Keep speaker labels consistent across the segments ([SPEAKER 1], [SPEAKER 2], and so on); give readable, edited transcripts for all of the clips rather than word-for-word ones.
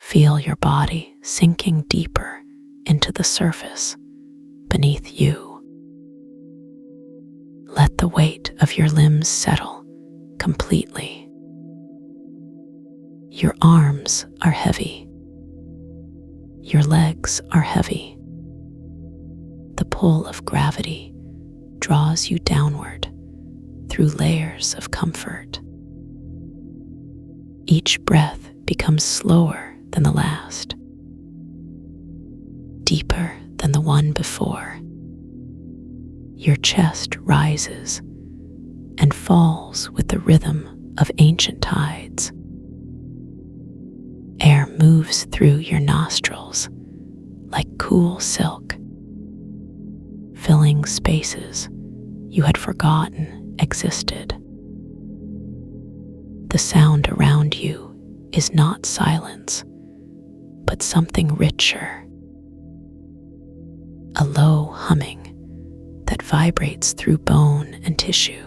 [SPEAKER 1] Feel your body sinking deeper into the surface beneath you. Let the weight of your limbs settle completely. Your arms are heavy. Your legs are heavy. The pull of gravity draws you downward through layers of comfort. Each breath becomes slower than the last, deeper than the one before. Your chest rises and falls with the rhythm of ancient tides. Air moves through your nostrils like cool silk, filling spaces you had forgotten existed. The sound around you is not silence, but something richer. A low humming that vibrates through bone and tissue.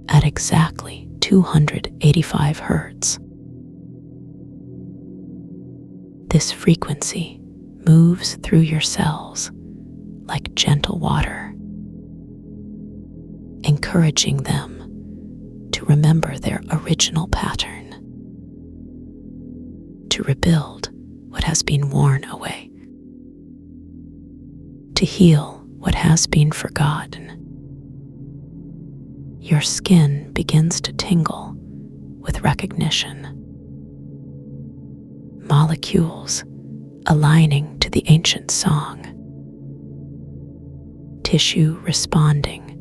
[SPEAKER 1] At exactly 285 Hertz. This frequency moves through your cells like gentle water, encouraging them to remember their original pattern, to rebuild what has been worn away, to heal what has been forgotten. Your skin begins to tingle with recognition. Molecules aligning to the ancient song. Tissue responding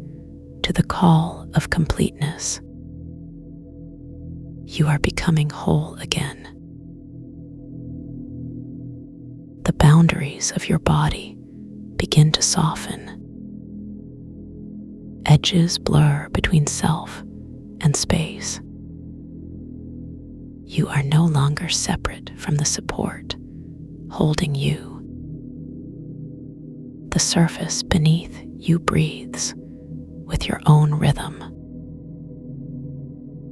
[SPEAKER 1] to the call of completeness. You are becoming whole again. The boundaries of your body begin to soften. Edges blur between self and space. You are no longer separate from the support holding you. The surface beneath you breathes with your own rhythm,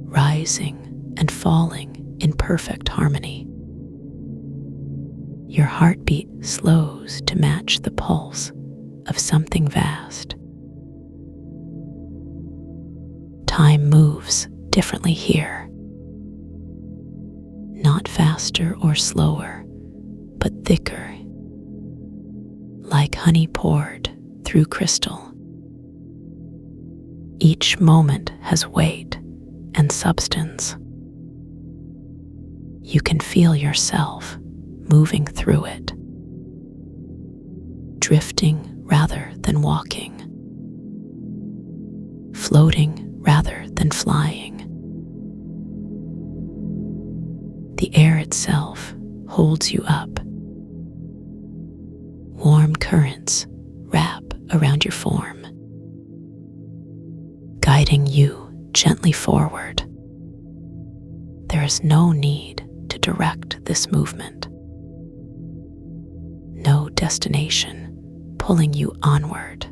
[SPEAKER 1] rising and falling in perfect harmony. Your heartbeat slows to match the pulse of something vast. Time moves differently here. Not faster or slower, but thicker, like honey poured through crystal. Each moment has weight and substance. You can feel yourself moving through it, drifting rather than walking, floating rather than flying. The air itself holds you up. Warm currents wrap around your form, guiding you gently forward. There is no need to direct this movement. No destination pulling you onward.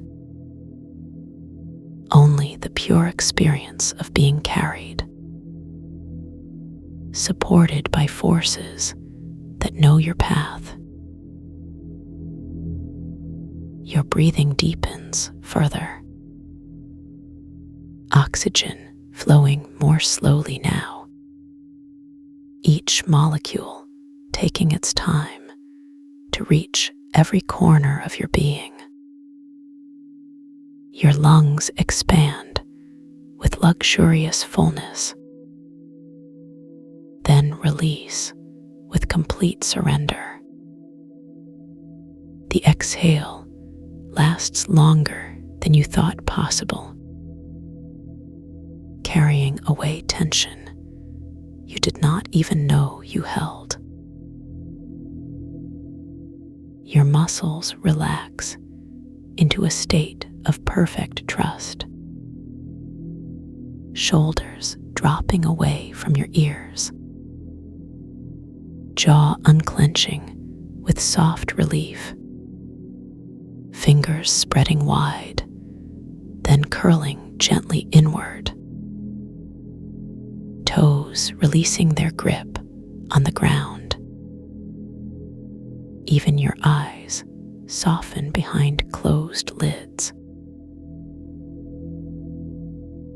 [SPEAKER 1] Only the pure experience of being carried, supported by forces that know your path. Your breathing deepens further. Oxygen flowing more slowly now. Each molecule taking its time to reach every corner of your being. Your lungs expand with luxurious fullness, then release with complete surrender. The exhale lasts longer than you thought possible, carrying away tension you did not even know you held. Your muscles relax into a state of perfect trust. Shoulders dropping away from your ears. Jaw unclenching with soft relief. Fingers spreading wide, then curling gently inward. Toes releasing their grip on the ground. Even your eyes soften behind closed lids.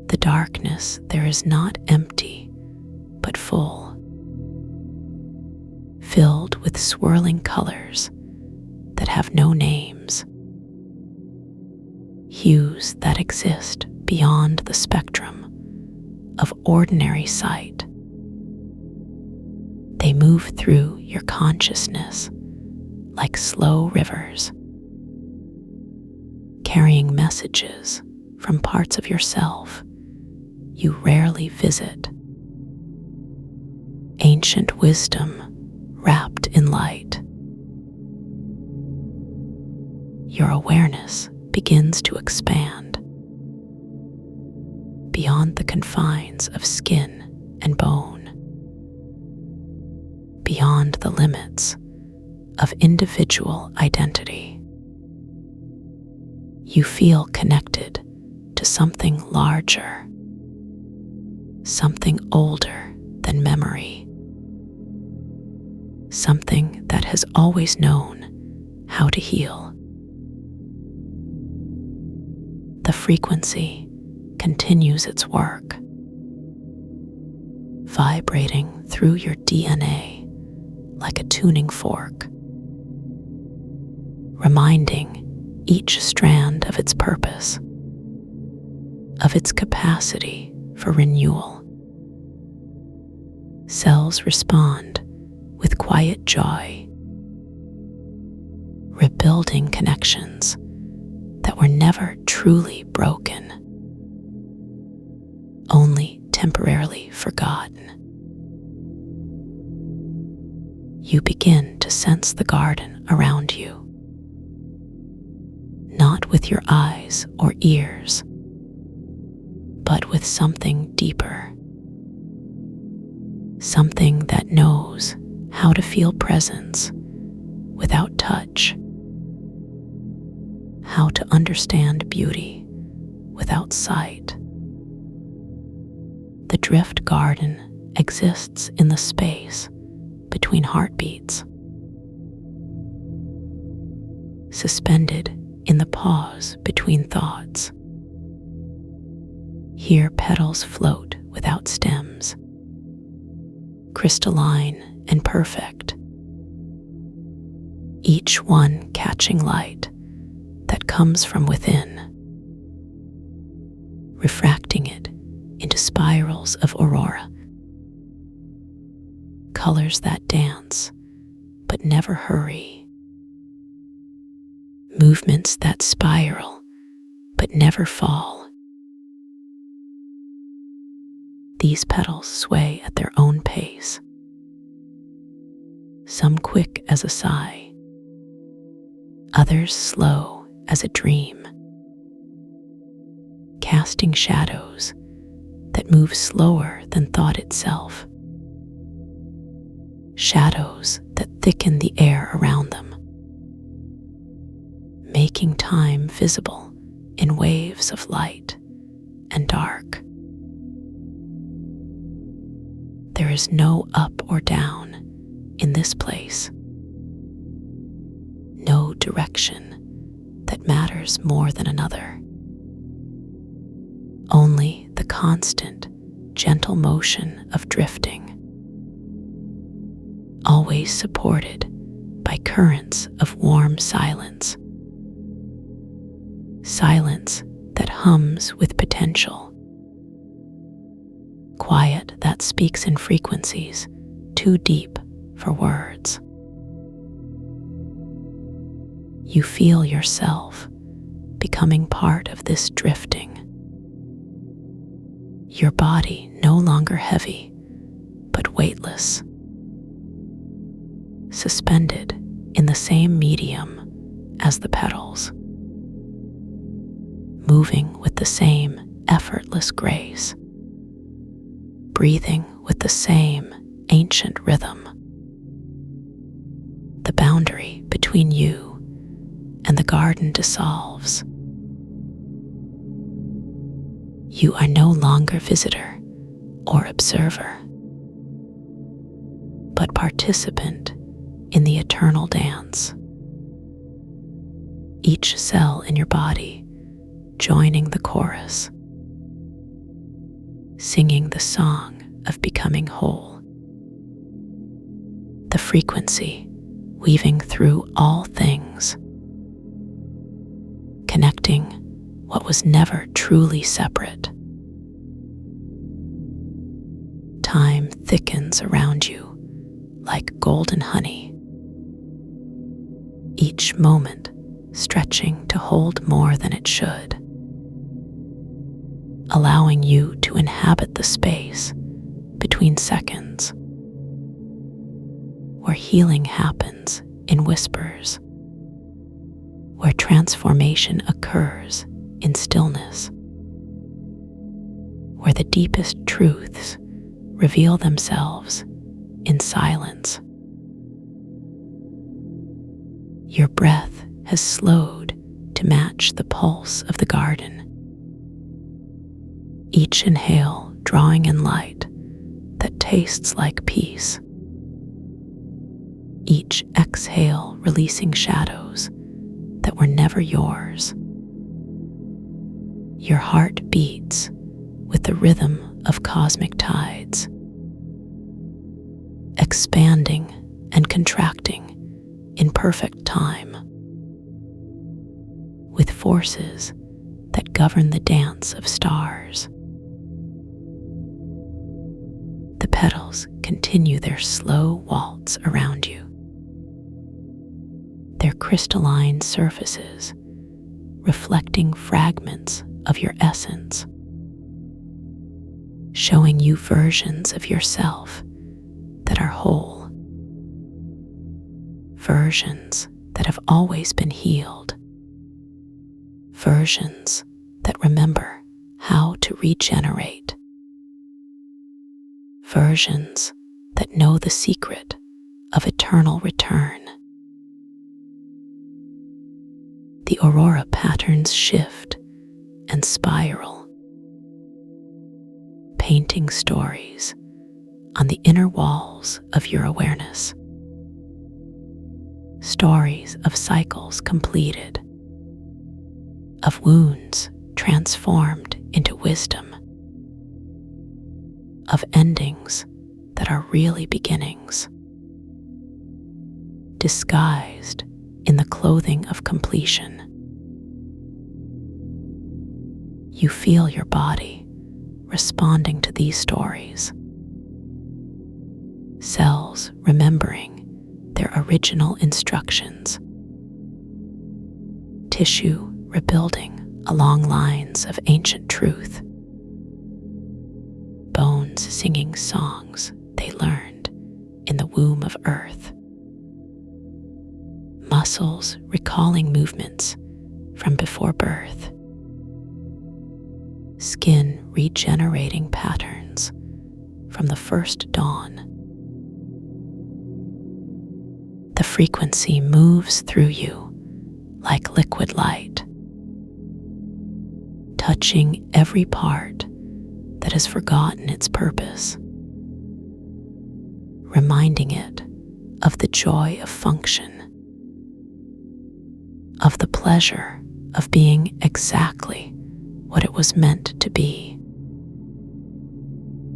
[SPEAKER 1] The darkness there is not empty, but full, filled with swirling colors that have no names, hues that exist beyond the spectrum of ordinary sight. They move through your consciousness like slow rivers, carrying messages from parts of yourself you rarely visit. Ancient wisdom wrapped in light. Your awareness begins to expand beyond the confines of skin and bone, beyond the limits of individual identity. You feel connected to something larger, something older than memory, something that has always known how to heal. The frequency continues its work, vibrating through your DNA like a tuning fork, reminding each strand of its purpose, of its capacity for renewal. Cells respond with quiet joy, rebuilding connections that were never truly broken, only temporarily forgotten. You begin to sense the garden around you, not with your eyes or ears, but with something deeper, something that knows how to feel presence without touch, how to understand beauty without sight. The drift garden exists in the space between heartbeats, suspended in the pause between thoughts. Here petals float without stems, crystalline and perfect, each one catching light that comes from within, refracting it into spirals of aurora, colors that dance but never hurry, movements that spiral but never fall. These petals sway at their own pace, some quick as a sigh, others slow as a dream, casting shadows that move slower than thought itself, shadows that thicken the air around them, making time visible in waves of light and dark. There is no up or down in this place, no direction that matters more than another. Only the constant, gentle motion of drifting, always supported by currents of warm silence, silence that hums with potential, quiet that speaks in frequencies too deep for words. You feel yourself becoming part of this drifting, your body no longer heavy, but weightless, suspended in the same medium as the petals, moving with the same effortless grace, breathing with the same ancient rhythm. The boundary between you and the garden dissolves. You are no longer visitor or observer, but participant in the eternal dance. Each cell in your body joining the chorus, singing the song of becoming whole. The frequency weaving through all things, connecting what was never truly separate. Time thickens around you like golden honey, each moment stretching to hold more than it should, allowing you to inhabit the space between seconds, where healing happens in whispers, where transformation occurs in stillness, where the deepest truths reveal themselves in silence. Your breath has slowed to match the pulse of the garden, each inhale drawing in light that tastes like peace, each exhale releasing shadows that were never yours. Your heart beats with the rhythm of cosmic tides, expanding and contracting in perfect time, with forces that govern the dance of stars. The petals continue their slow waltz around you, their crystalline surfaces reflecting fragments of your essence, showing you versions of yourself that are whole, versions that have always been healed, versions that remember how to regenerate, versions that know the secret of eternal return. The aurora patterns shift and spiral, painting stories on the inner walls of your awareness. Stories of cycles completed, of wounds transformed into wisdom, of endings that are really beginnings, disguised in the clothing of completion. You feel your body responding to these stories, cells remembering their original instructions, tissue rebuilding along lines of ancient truth, bones singing songs they learned in the womb of earth, muscles recalling movements from before birth, skin regenerating patterns from the first dawn. The frequency moves through you like liquid light, touching every part that has forgotten its purpose, reminding it of the joy of function, of the pleasure of being exactly what it was meant to be.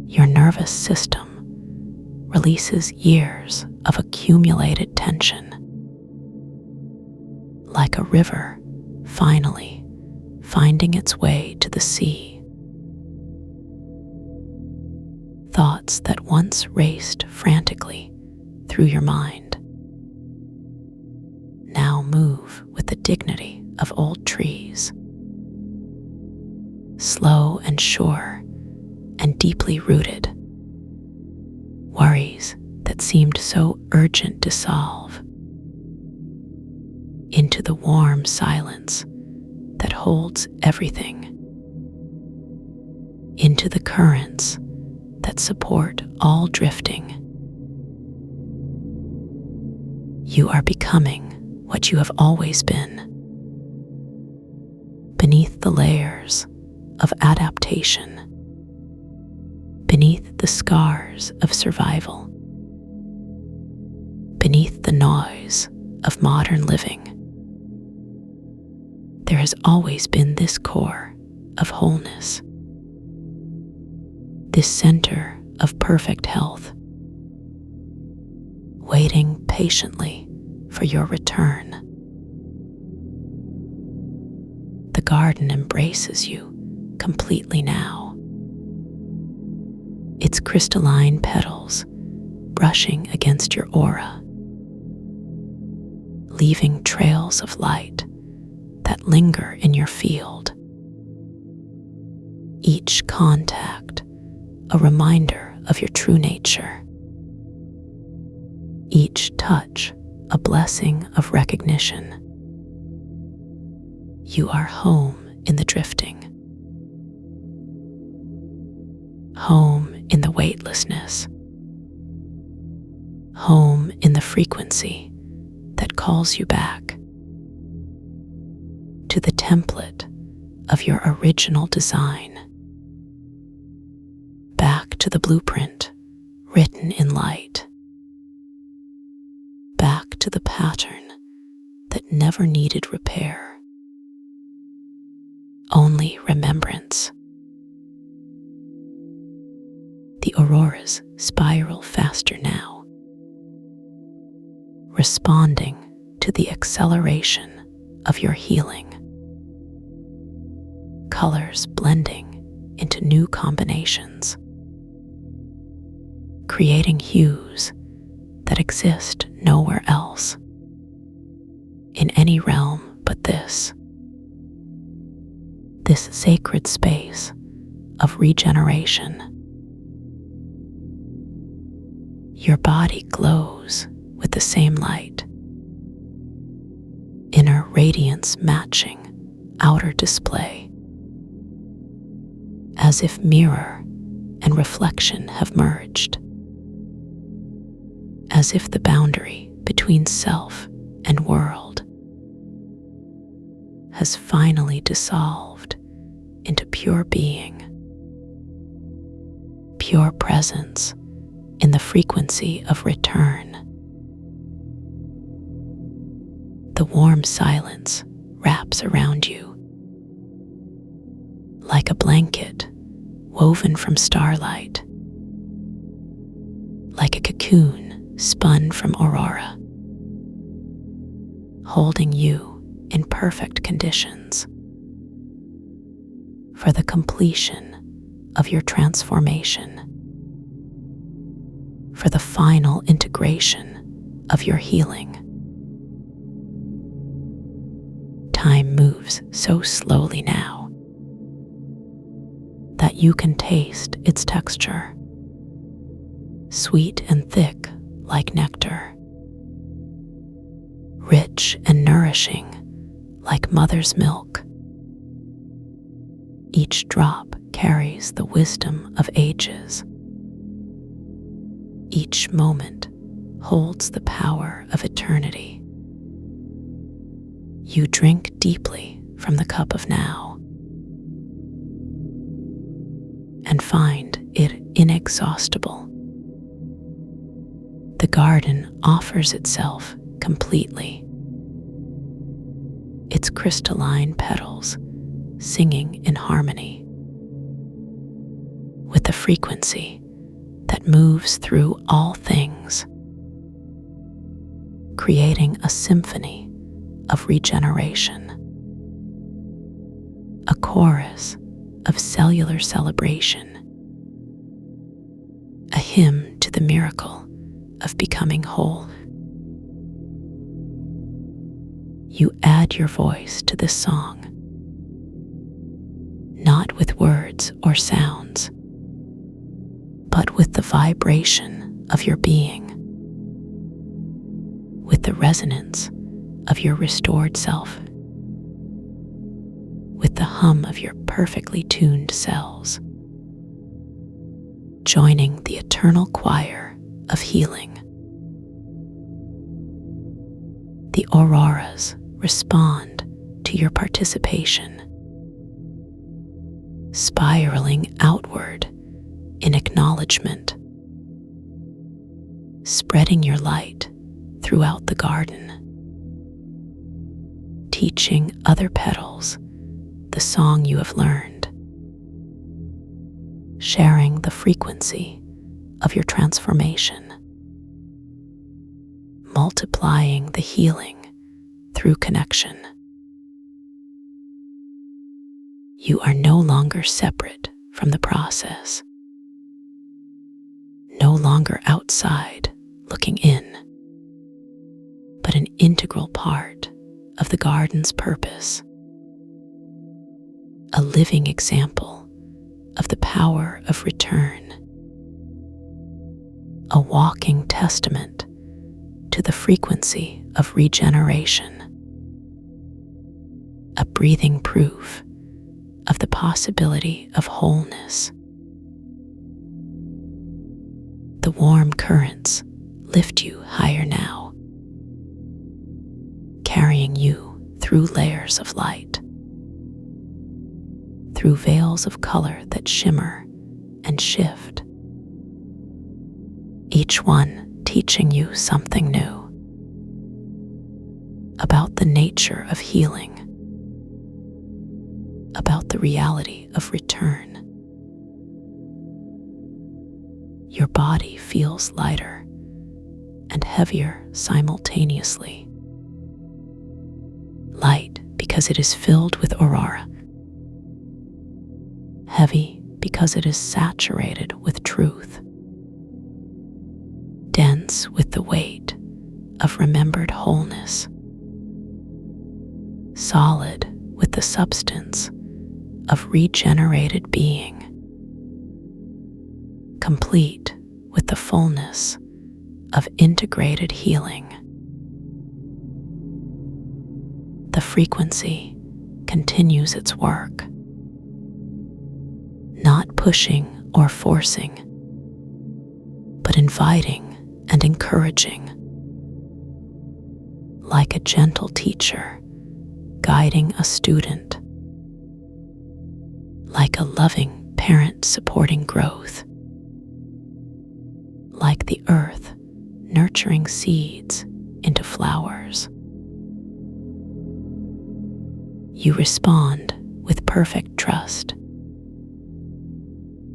[SPEAKER 1] Your nervous system releases years of accumulated tension, like a river finally finding its way to the sea. Thoughts that once raced frantically through your mind now move with the dignity of old trees, slow and sure and deeply rooted. Worries that seemed so urgent to solve into the warm silence that holds everything, into the currents that support all drifting. You are becoming what you have always been, beneath the layers of adaptation, beneath the scars of survival. Beneath the noise of modern living, there has always been this core of wholeness, this center of perfect health, waiting patiently for your return. The garden embraces you completely now, its crystalline petals brushing against your aura, leaving trails of light that linger in your field. Each contact a reminder of your true nature. Each touch a blessing of recognition. You are home in the drifting, home in the weightlessness, home in the frequency that calls you back to the template of your original design, back to the blueprint written in light, back to the pattern that never needed repair, only remembrance. The auroras spiral faster now, responding to the acceleration of your healing. Colors blending into new combinations, creating hues that exist nowhere else, in any realm but this sacred space of regeneration. Your body glows with the same light, inner radiance matching outer display, as if mirror and reflection have merged, as if the boundary between self and world has finally dissolved into pure being, pure presence in the frequency of return. The warm silence wraps around you, like a blanket woven from starlight, like a cocoon spun from aurora, holding you in perfect conditions for the completion of your transformation, for the final integration of your healing. Time moves so slowly now that you can taste its texture, sweet and thick like nectar, rich and nourishing like mother's milk. Each drop carries the wisdom of ages. Each moment holds the power of eternity. You drink deeply from the cup of now and find it inexhaustible. The garden offers itself completely, its crystalline petals singing in harmony with the frequency that moves through all things, creating a symphony of regeneration, a chorus of cellular celebration, a hymn to the miracle of becoming whole. You add your voice to this song, not with words or sounds, but with the vibration of your being, with the resonance of your restored self, with the hum of your perfectly tuned cells, joining the eternal choir of healing. The auroras respond to your participation, spiraling outward in acknowledgement, spreading your light throughout the garden, teaching other petals the song you have learned, sharing the frequency of your transformation, multiplying the healing through connection. You are no longer separate from the process, no longer outside looking in, but an integral part of the garden's purpose, a living example of the power of return, a walking testament to the frequency of regeneration, a breathing proof of the possibility of wholeness. The warm currents lift you higher now, carrying you through layers of light, through veils of color that shimmer and shift, each one teaching you something new about the nature of healing, about the reality of return. Your body feels lighter and heavier simultaneously. Light because it is filled with aurora, heavy because it is saturated with truth, dense with the weight of remembered wholeness, solid with the substance of regenerated being, complete with the fullness of integrated healing. The frequency continues its work, not pushing or forcing, but inviting and encouraging, like a gentle teacher guiding a student, like a loving parent supporting growth, like the earth nurturing seeds into flowers. You respond with perfect trust,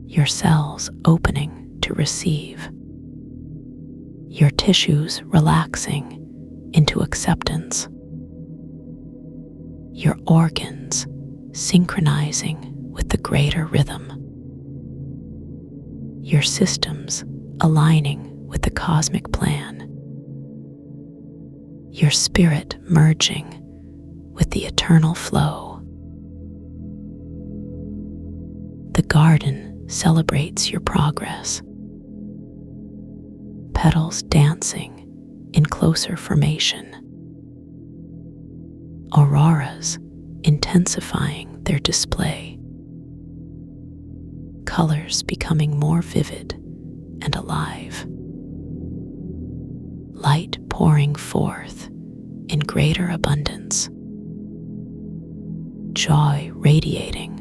[SPEAKER 1] your cells opening to receive, your tissues relaxing into acceptance, your organs synchronizing with the greater rhythm, your systems aligning with the cosmic plan, your spirit merging with the eternal flow. The garden celebrates your progress, petals dancing in closer formation, auroras intensifying their display, colors becoming more vivid and alive, light pouring forth in greater abundance, joy radiating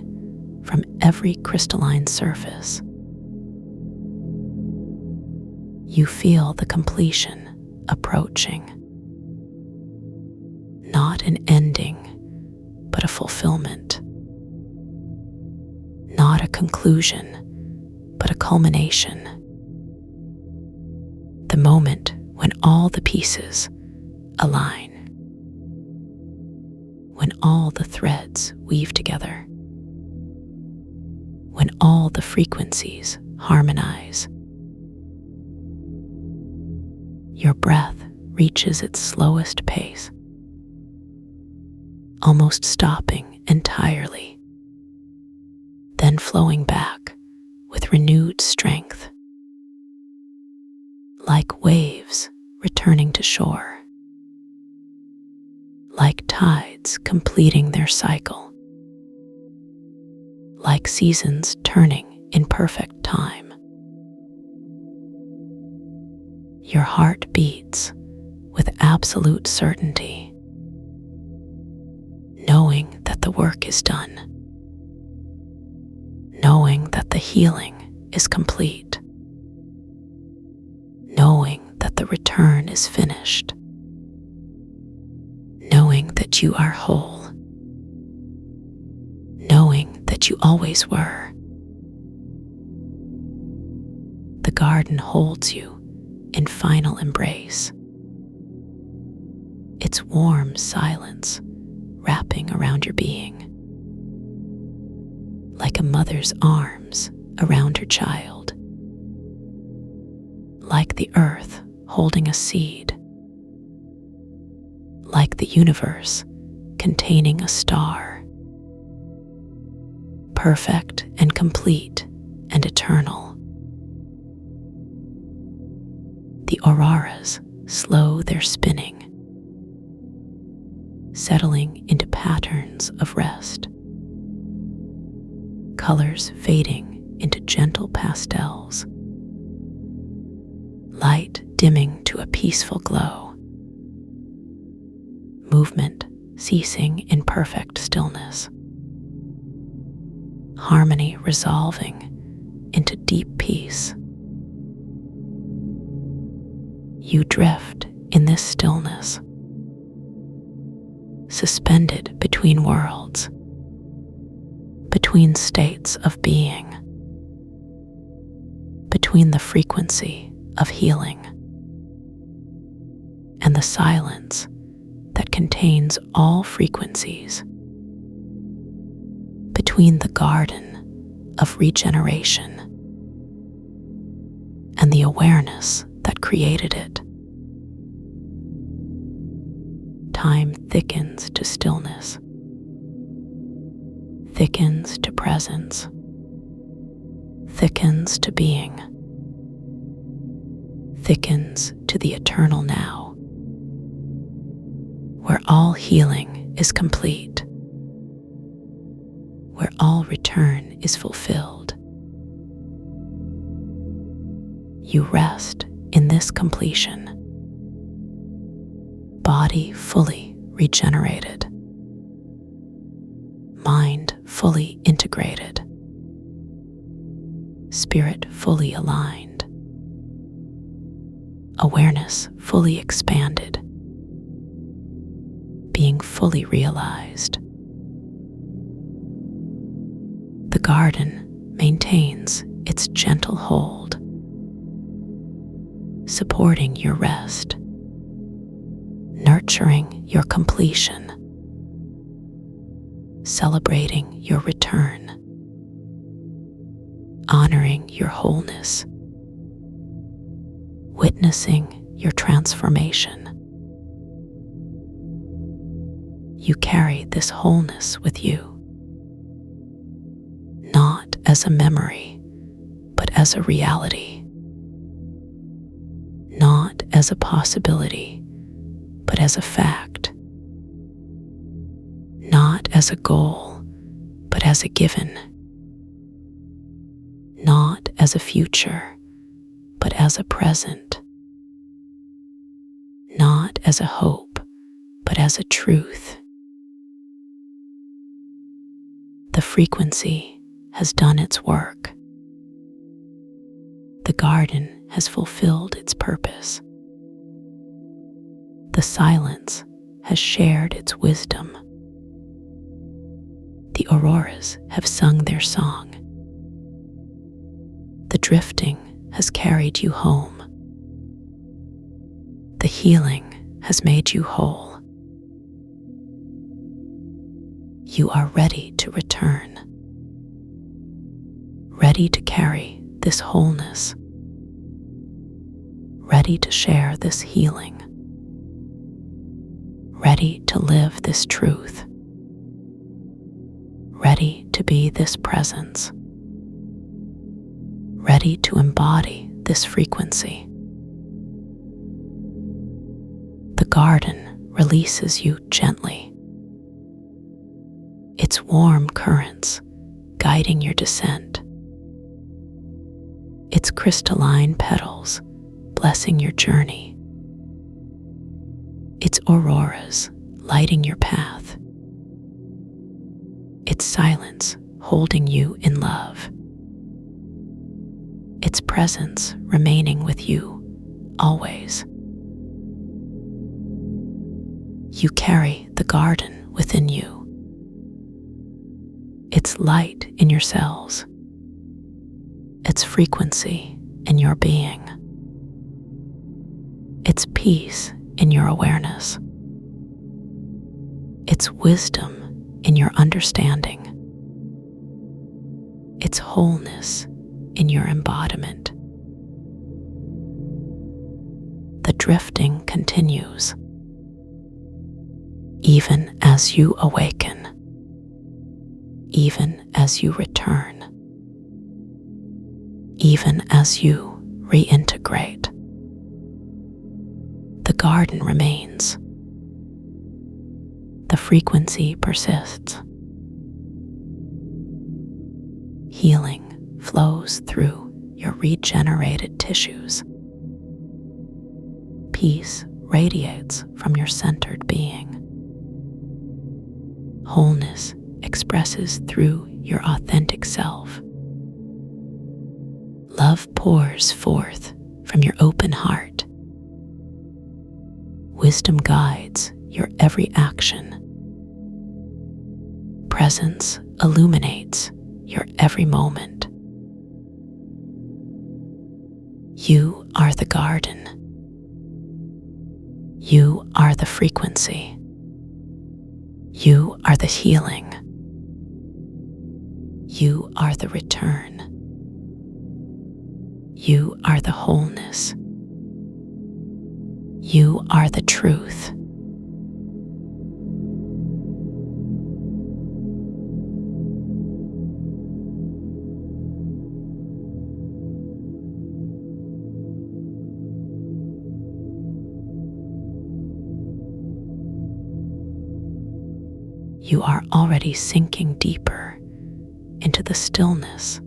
[SPEAKER 1] from every crystalline surface. You feel the completion approaching, not an ending, but a fulfillment, not a conclusion, but a culmination. The moment when all the pieces align, when all the threads weave together, when all the frequencies harmonize. Your breath reaches its slowest pace, almost stopping entirely, then flowing back with renewed strength, like waves returning to shore, like tides completing their cycle, like seasons turning in perfect time. Your heart beats with absolute certainty, knowing that the work is done, knowing that the healing is complete, knowing that the return is finished. that you are whole, knowing that you always were. The garden holds you in final embrace, its warm silence wrapping around your being, like a mother's arms around her child, like the earth holding a seed, like the universe containing a star, perfect and complete and eternal. The auroras slow their spinning, settling into patterns of rest, colors fading into gentle pastels, light dimming to a peaceful glow, movement ceasing in perfect stillness, harmony resolving into deep peace. You drift in this stillness, suspended between worlds, between states of being, between the frequency of healing and the silence that contains all frequencies, between the garden of regeneration and the awareness that created it. Time thickens to stillness, thickens to presence, thickens to being, thickens to the eternal now, where all healing is complete, where all return is fulfilled. You rest in this completion, body fully regenerated, mind fully integrated, spirit fully aligned, awareness fully expanded, being fully realized. The garden maintains its gentle hold, supporting your rest, nurturing your completion, celebrating your return, honoring your wholeness, witnessing your transformation. You carry this wholeness with you, not as a memory, but as a reality. Not as a possibility, but as a fact. Not as a goal, but as a given. Not as a future, but as a present. Not as a hope, but as a truth. The frequency has done its work. The garden has fulfilled its purpose. The silence has shared its wisdom. The auroras have sung their song. The drifting has carried you home. The healing has made you whole. You are ready to return, ready to carry this wholeness, ready to share this healing, ready to live this truth, ready to be this presence, ready to embody this frequency. The garden releases you gently, its warm currents guiding your descent, its crystalline petals blessing your journey, its auroras lighting your path, its silence holding you in love, its presence remaining with you always. You carry the garden within you. It's light in your cells. It's frequency in your being. It's peace in your awareness. It's wisdom in your understanding. It's wholeness in your embodiment. The drifting continues. Even as you awaken, even as you return, even as you reintegrate, the garden remains. The frequency persists. Healing flows through your regenerated tissues. Peace radiates from your centered being. Wholeness expresses through your authentic self. Love pours forth from your open heart. Wisdom guides your every action. Presence illuminates your every moment. You are the garden. You are the frequency. You are the healing. You are the return. You are the wholeness. You are the truth. You are already sinking deeper into the stillness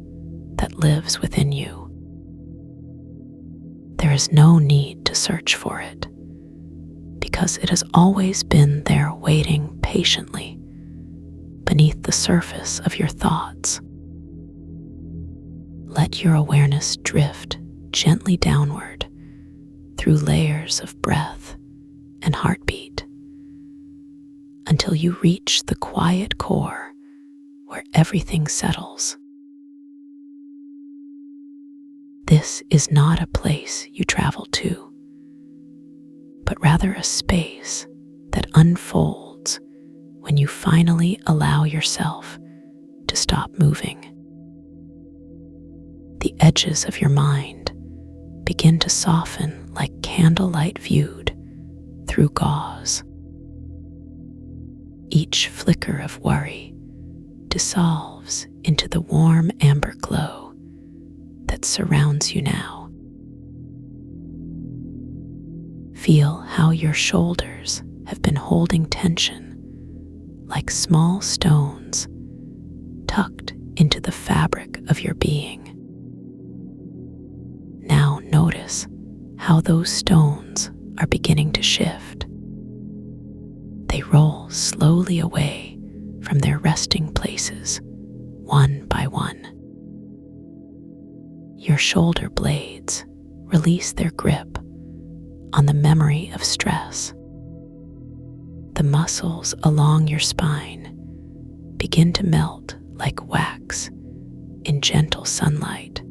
[SPEAKER 1] that lives within you. There is no need to search for it, because it has always been there waiting patiently beneath the surface of your thoughts. Let your awareness drift gently downward through layers of breath and heartbeat until you reach the quiet core where everything settles. This is not a place you travel to, but rather a space that unfolds when you finally allow yourself to stop moving. The edges of your mind begin to soften like candlelight viewed through gauze. Each flicker of worry dissolves into the warm amber glow that surrounds you now. Feel how your shoulders have been holding tension like small stones tucked into the fabric of your being. Now notice how those stones are beginning to shift. They roll slowly away from their resting places, one by one. Your shoulder blades release their grip on the memory of stress. The muscles along your spine begin to melt like wax in gentle sunlight.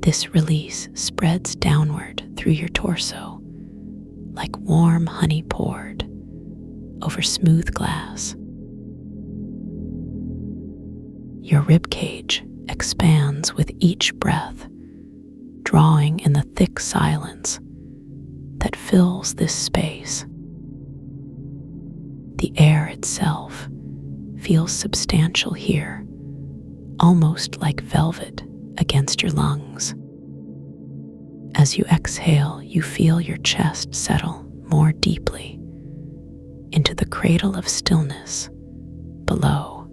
[SPEAKER 1] This release spreads downward through your torso like warm honey poured over smooth glass. Your ribcage expands with each breath, drawing in the thick silence that fills this space. The air itself feels substantial here, almost like velvet against your lungs. As you exhale, you feel your chest settle more deeply into the cradle of stillness below.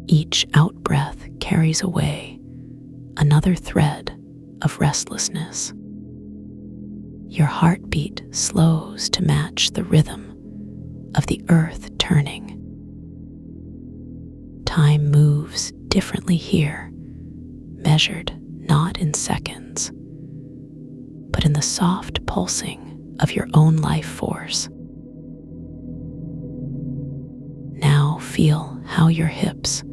[SPEAKER 1] Each out-breath carries away another thread of restlessness. Your heartbeat slows to match the rhythm of the earth turning. Time moves differently here, measured not in seconds, but in the soft pulsing of your own life force. Now feel how your hips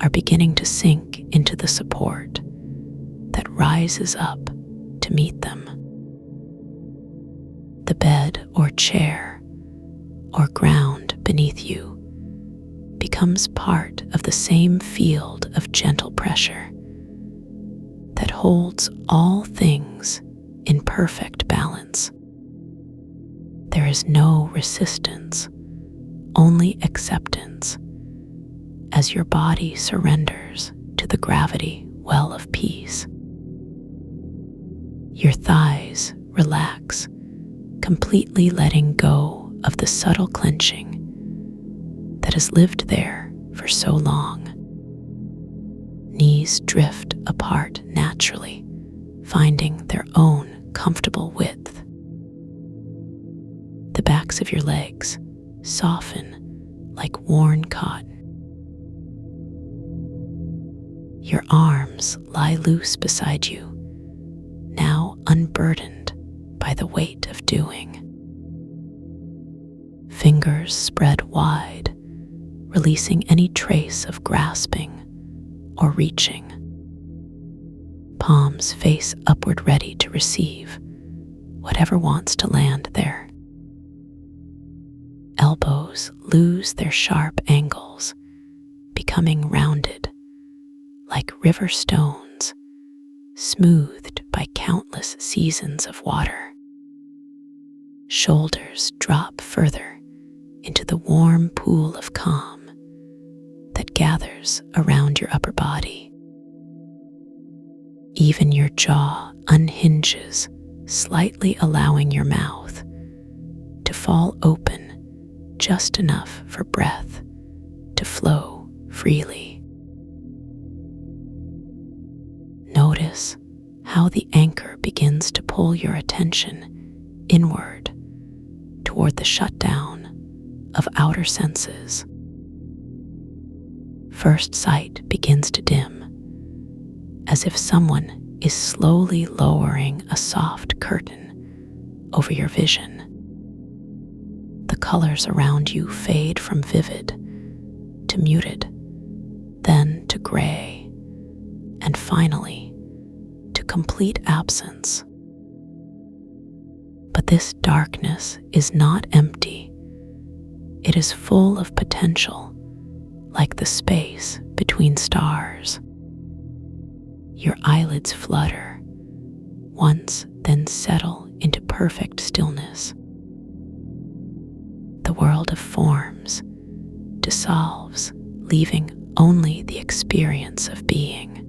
[SPEAKER 1] are beginning to sink into the support that rises up to meet them. The bed or chair or ground beneath you becomes part of the same field of gentle pressure that holds all things in perfect balance. There is no resistance, only acceptance, as your body surrenders to the gravity well of peace. Your thighs relax, completely letting go of the subtle clenching that has lived there for so long. Knees drift apart naturally, finding their own comfortable width. The backs of your legs soften like worn cotton. Your arms lie loose beside you, now unburdened by the weight of doing. Fingers spread wide, releasing any trace of grasping or reaching. Palms face upward, ready to receive whatever wants to land there. Elbows lose their sharp angles, becoming rounded like river stones, smoothed by countless seasons of water. Shoulders drop further into the warm pool of calm that gathers around your upper body. Even your jaw unhinges, slightly allowing your mouth to fall open just enough for breath to flow freely. Notice how the anchor begins to pull your attention inward toward the shutdown of outer senses. First sight begins to dim, as if someone is slowly lowering a soft curtain over your vision. The colors around you fade from vivid to muted, then to gray, and finally to complete absence. But this darkness is not empty. It is full of potential, like the space between stars. Your eyelids flutter once, then settle into perfect stillness. The world of forms dissolves, leaving only the experience of being.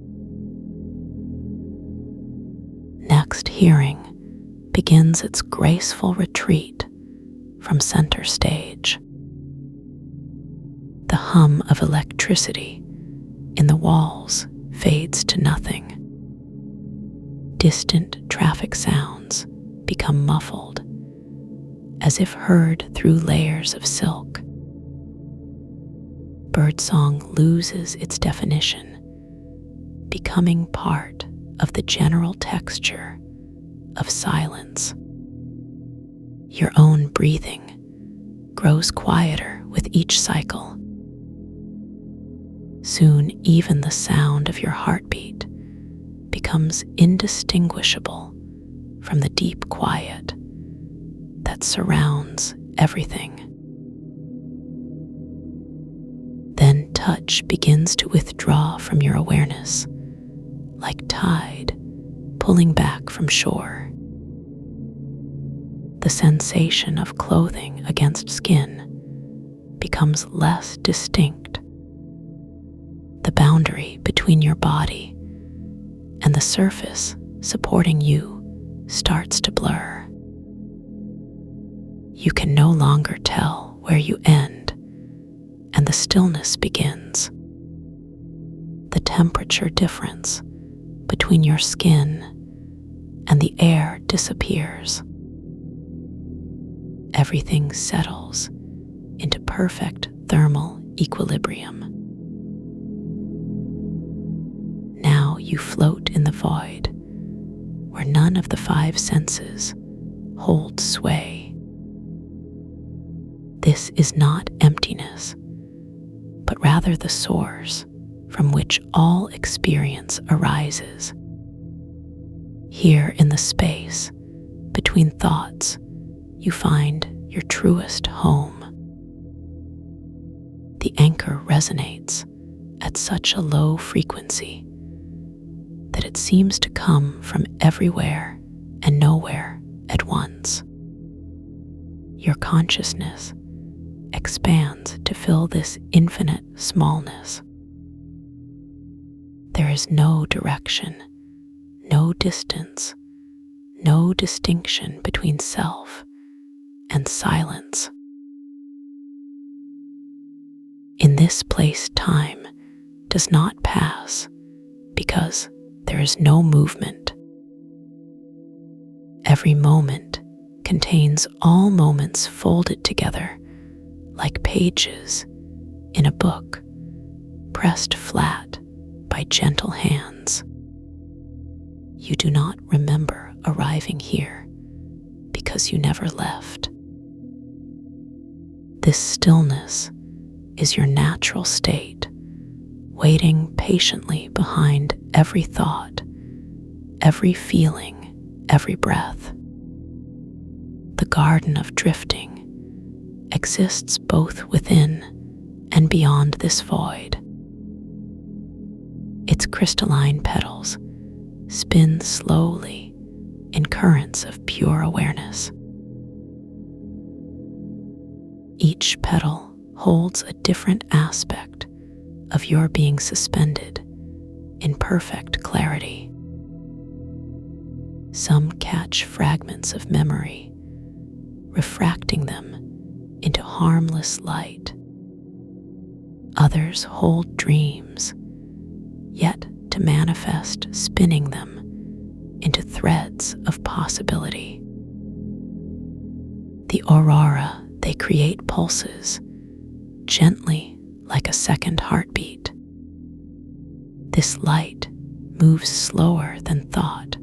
[SPEAKER 1] Next, hearing begins its graceful retreat from center stage. The hum of electricity in the walls fades to nothing. Distant traffic sounds become muffled, as if heard through layers of silk. Birdsong loses its definition, becoming part of the general texture of silence. Your own breathing grows quieter with each cycle. Soon, even the sound of your heartbeat becomes indistinguishable from the deep quiet that surrounds everything. Then touch begins to withdraw from your awareness, like tide pulling back from shore. The sensation of clothing against skin becomes less distinct. The boundary between your body and the surface supporting you starts to blur. You can no longer tell where you end, and the stillness begins. The temperature difference between your skin and the air disappears. Everything settles into perfect thermal equilibrium. Now you float in the void, where none of the five senses hold sway. This is not emptiness, but rather the source from which all experience arises. Here in the space between thoughts, you find your truest home. The anchor resonates at such a low frequency that it seems to come from everywhere and nowhere at once. Your consciousness expands to fill this infinite smallness. There is no direction, no distance, no distinction between self and silence. In this place, time does not pass because there is no movement. Every moment contains all moments folded together like pages in a book, pressed flat by gentle hands. You do not remember arriving here because you never left. This stillness is your natural state, waiting patiently behind every thought, every feeling, every breath. The garden of drifting exists both within and beyond this void. Its crystalline petals spin slowly in currents of pure awareness. Each petal holds a different aspect of your being suspended in perfect clarity. Some catch fragments of memory, refracting them into harmless light. Others hold dreams, yet to manifest, spinning them into threads of possibility. The aurora they create pulses gently like a second heartbeat. This light moves slower than thought,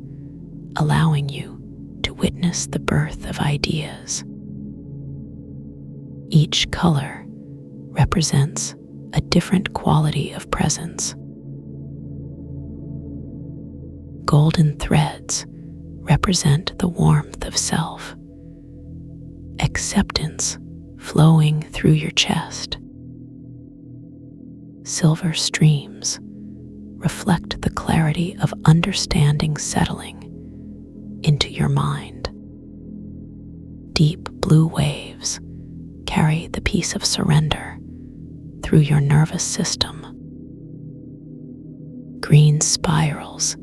[SPEAKER 1] allowing you to witness the birth of ideas. Each color represents a different quality of presence. Golden threads represent the warmth of self, acceptance flowing through your chest. Silver streams reflect the clarity of understanding settling into your mind. Deep blue waves carry the peace of surrender through your nervous system. Green spirals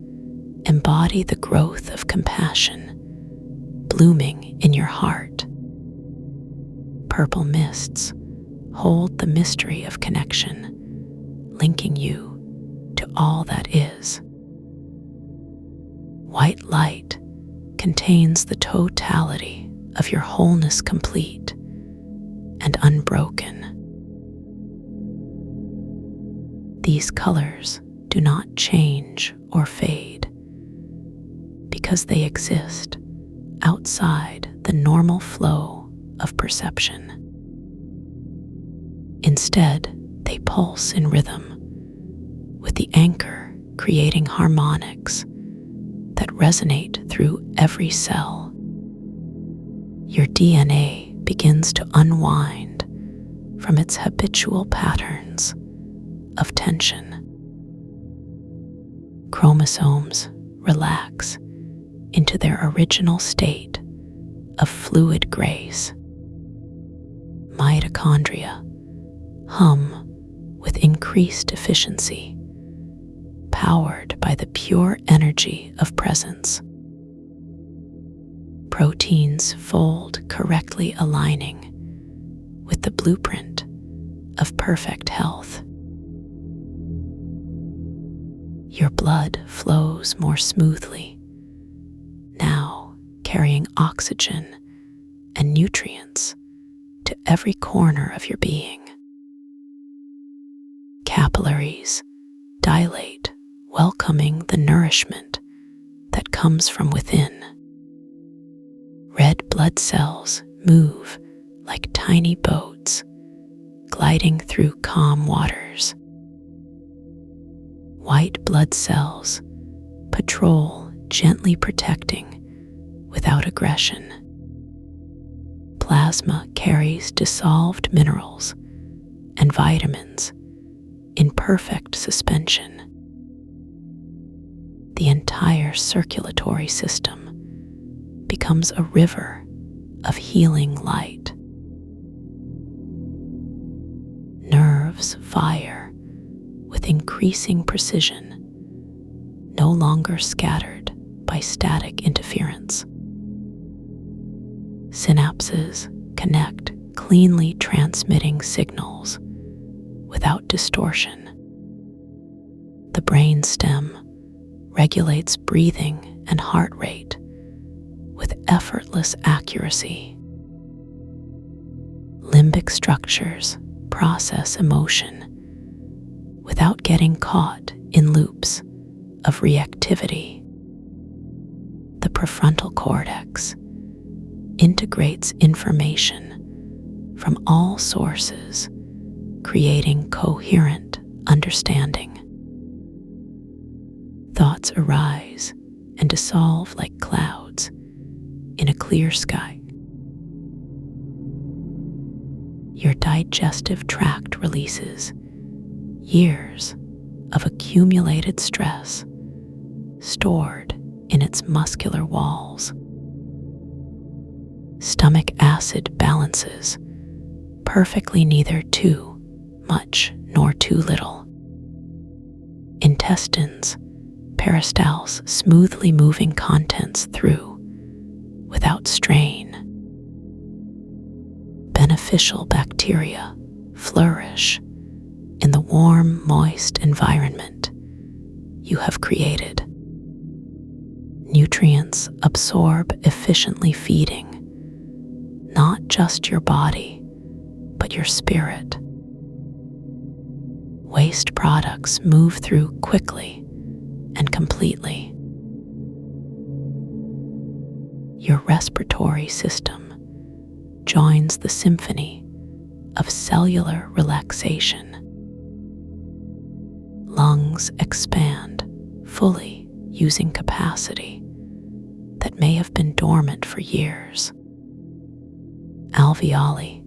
[SPEAKER 1] embody the growth of compassion blooming in your heart. Purple mists hold the mystery of connection, linking you to all that is. White light contains the totality of your wholeness, complete and unbroken. These colors do not change or fade because they exist outside the normal flow of perception. Instead, they pulse in rhythm, with the anchor creating harmonics that resonate through every cell. Your DNA begins to unwind from its habitual patterns of tension. Chromosomes relax into their original state of fluid grace. Mitochondria hum with increased efficiency, powered by the pure energy of presence. Proteins fold correctly, aligning with the blueprint of perfect health. Your blood flows more smoothly, now carrying oxygen and nutrients to every corner of your being. Capillaries dilate, welcoming the nourishment that comes from within. Red blood cells move like tiny boats, gliding through calm waters. White blood cells patrol, gently protecting without aggression. Plasma carries dissolved minerals and vitamins in perfect suspension. The entire circulatory system becomes a river of healing light. Nerves fire with increasing precision, no longer scattered by static interference. Synapses connect, cleanly transmitting signals without distortion. The brainstem regulates breathing and heart rate with effortless accuracy. Limbic structures process emotion without getting caught in loops of reactivity. The prefrontal cortex integrates information from all sources, creating coherent understanding. Thoughts arise and dissolve like clouds in a clear sky. Your digestive tract releases years of accumulated stress stored in its muscular walls. Stomach acid balances perfectly, neither too much nor too little. Intestines peristalse smoothly, moving contents through without strain. Beneficial bacteria flourish in the warm, moist environment you have created. Nutrients absorb efficiently, feeding not just your body, but your spirit. Waste products move through quickly and completely. Your respiratory system joins the symphony of cellular relaxation. Lungs expand fully, using capacity that may have been dormant for years. Alveoli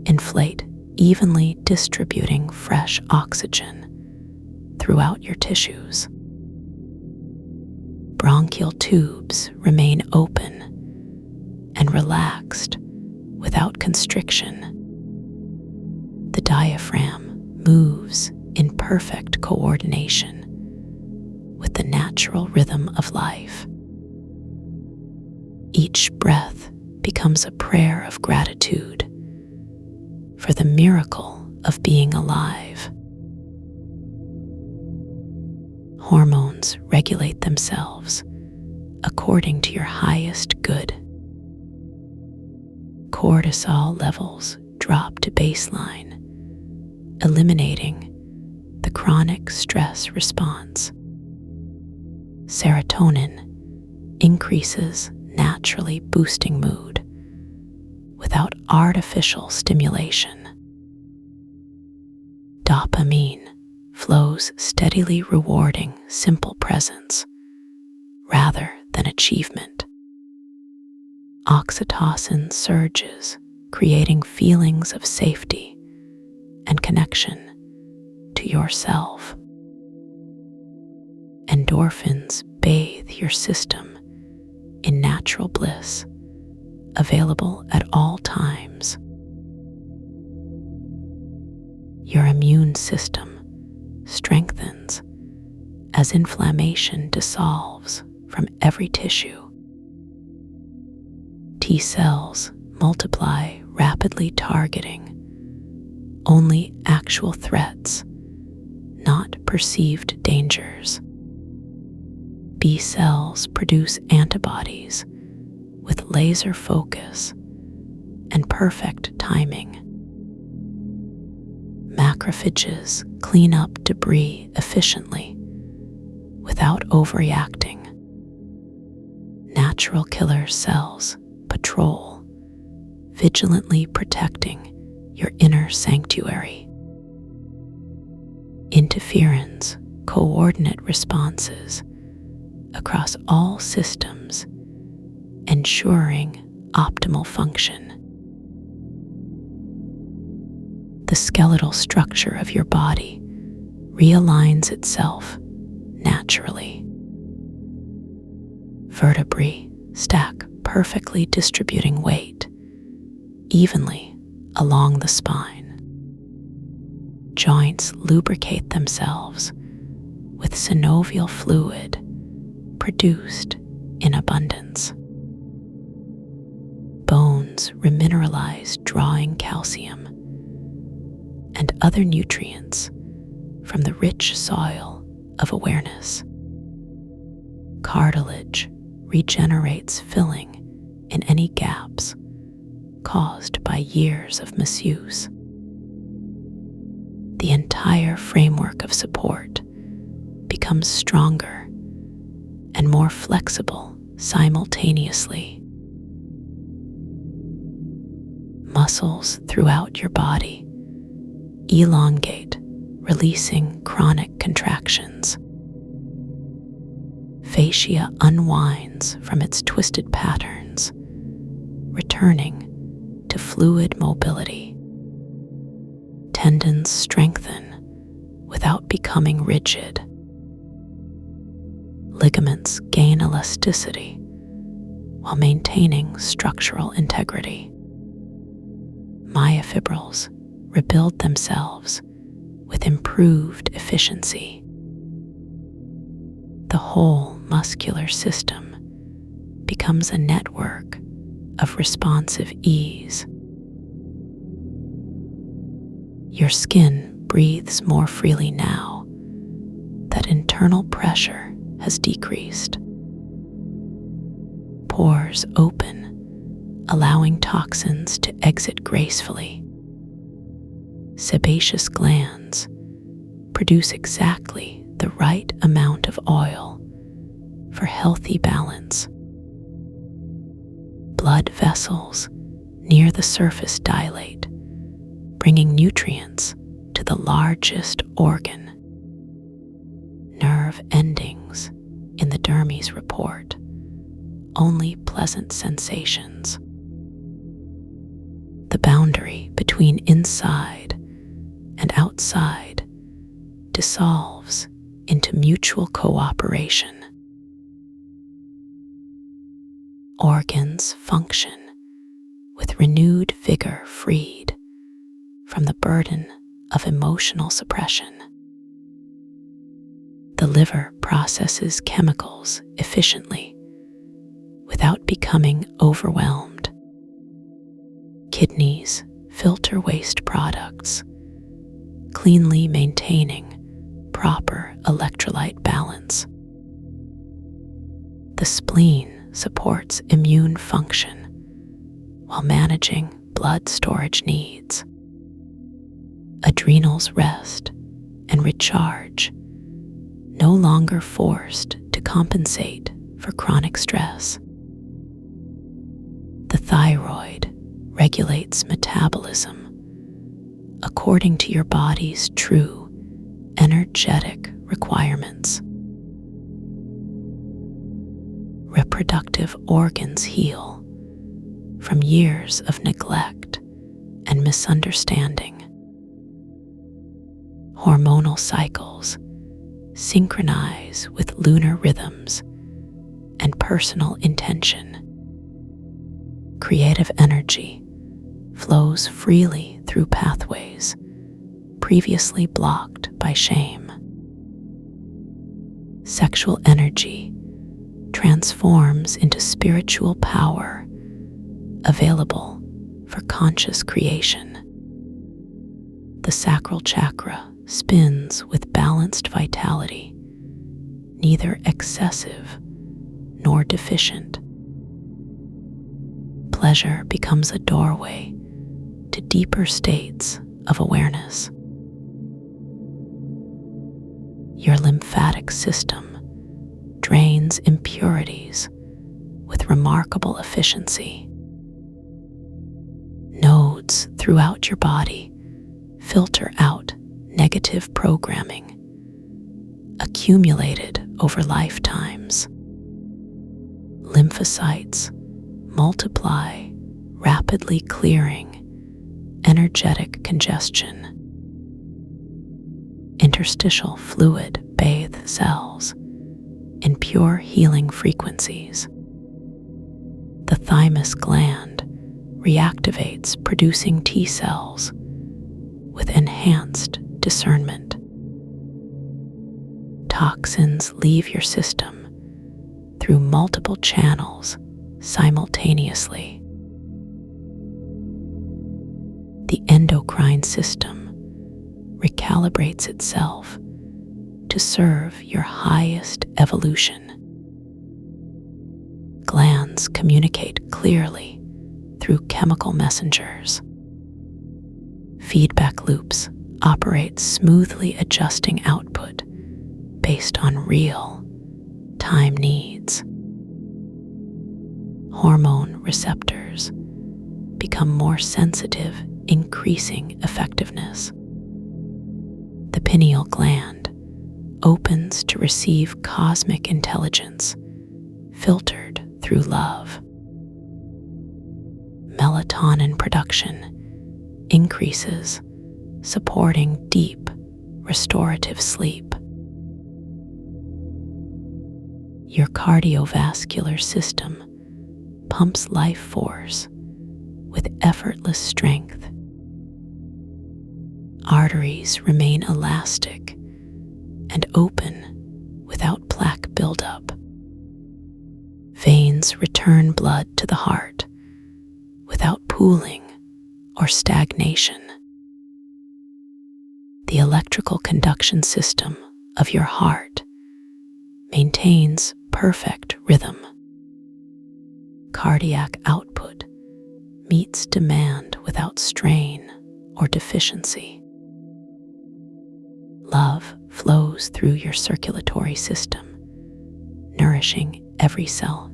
[SPEAKER 1] inflate, evenly distributing fresh oxygen throughout your tissues. Bronchial tubes remain open and relaxed without constriction. The diaphragm moves in perfect coordination with the natural rhythm of life. Each breath becomes a prayer of gratitude for the miracle of being alive. Hormones regulate themselves according to your highest good. Cortisol levels drop to baseline, eliminating the chronic stress response. Serotonin increases, naturally boosting mood without artificial stimulation. Dopamine flows steadily, rewarding simple presence rather than achievement. Oxytocin surges, creating feelings of safety and connection to yourself. Endorphins bathe your system in natural bliss, available at all times. Your immune system strengthens as inflammation dissolves from every tissue. T cells multiply rapidly, targeting only actual threats, not perceived dangers. B cells produce antibodies with laser focus and perfect timing. Macrophages clean up debris efficiently without overreacting. Natural killer cells patrol vigilantly protecting your inner sanctuary. Interference, coordinate responses across all systems, ensuring optimal function. The skeletal structure of your body realigns itself naturally. Vertebrae stack perfectly, distributing weight evenly along the spine. Joints lubricate themselves with synovial fluid produced in abundance. Bones remineralize, drawing calcium and other nutrients from the rich soil of awareness. Cartilage regenerates, filling in any gaps caused by years of misuse. The entire framework of support becomes stronger and more flexible simultaneously. Muscles throughout your body elongate, releasing chronic contractions. Fascia unwinds from its twisted patterns, returning to fluid mobility. Tendons strengthen without becoming rigid. Ligaments gain elasticity while maintaining structural integrity. Myofibrils rebuild themselves with improved efficiency. The whole muscular system becomes a network of responsive ease. Your skin breathes more freely now that internal pressure has decreased. Pores open, allowing toxins to exit gracefully. Sebaceous glands produce exactly the right amount of oil for healthy balance. Blood vessels near the surface dilate, bringing nutrients to the largest organ. Nerve endings in the dermis report only pleasant sensations. The boundary between inside and outside dissolves into mutual cooperation. Organs function with renewed vigor, freed from the burden of emotional suppression. The liver processes chemicals efficiently without becoming overwhelmed. Kidneys filter waste products, cleanly maintaining proper electrolyte balance. The spleen supports immune function while managing blood storage needs. Adrenals rest and recharge, no longer forced to compensate for chronic stress. The thyroid regulates metabolism according to your body's true energetic requirements. Reproductive organs heal from years of neglect and misunderstanding. Hormonal cycles synchronize with lunar rhythms and personal intention. Creative energy flows freely through pathways previously blocked by shame. Sexual energy transforms into spiritual power available for conscious creation. The sacral chakra spins with balanced vitality, neither excessive nor deficient. Pleasure becomes a doorway to deeper states of awareness. Your lymphatic system drains impurities with remarkable efficiency. nodes throughout your body filter out negative programming accumulated over lifetimes. Lymphocytes multiply, rapidly clearing energetic congestion. Interstitial fluid bathe cells in pure healing frequencies. The thymus gland reactivates, producing T cells with enhanced discernment. Toxins leave your system through multiple channels simultaneously. The endocrine system recalibrates itself to serve your highest evolution. Glands communicate clearly through chemical messengers. Feedback loops operate smoothly, adjusting output based on real-time needs. Hormone receptors become more sensitive, increasing effectiveness. The pineal gland opens to receive cosmic intelligence filtered through love. Melatonin production increases, supporting deep, restorative sleep. Your cardiovascular system pumps life force with effortless strength. Arteries remain elastic and open without plaque buildup. Veins return blood to the heart without pooling or stagnation. The electrical conduction system of your heart maintains perfect rhythm. Cardiac output meets demand without strain or deficiency. Love flows through your circulatory system, nourishing every cell.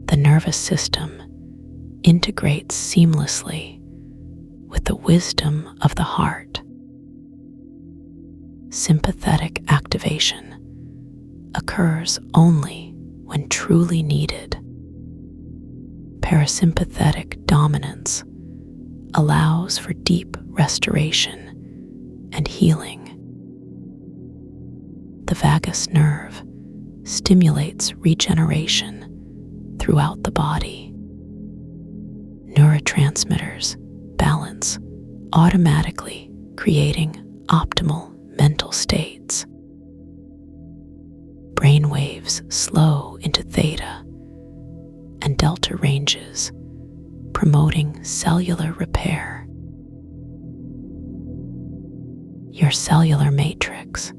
[SPEAKER 1] The nervous system integrates seamlessly with the wisdom of the heart. Sympathetic activation occurs only when truly needed. Parasympathetic dominance allows for deep restoration and healing. The vagus nerve stimulates regeneration throughout the body. Neurotransmitters balance automatically, creating optimal mental states. Brainwaves slow into theta and delta ranges, promoting cellular repair. Your cellular matrix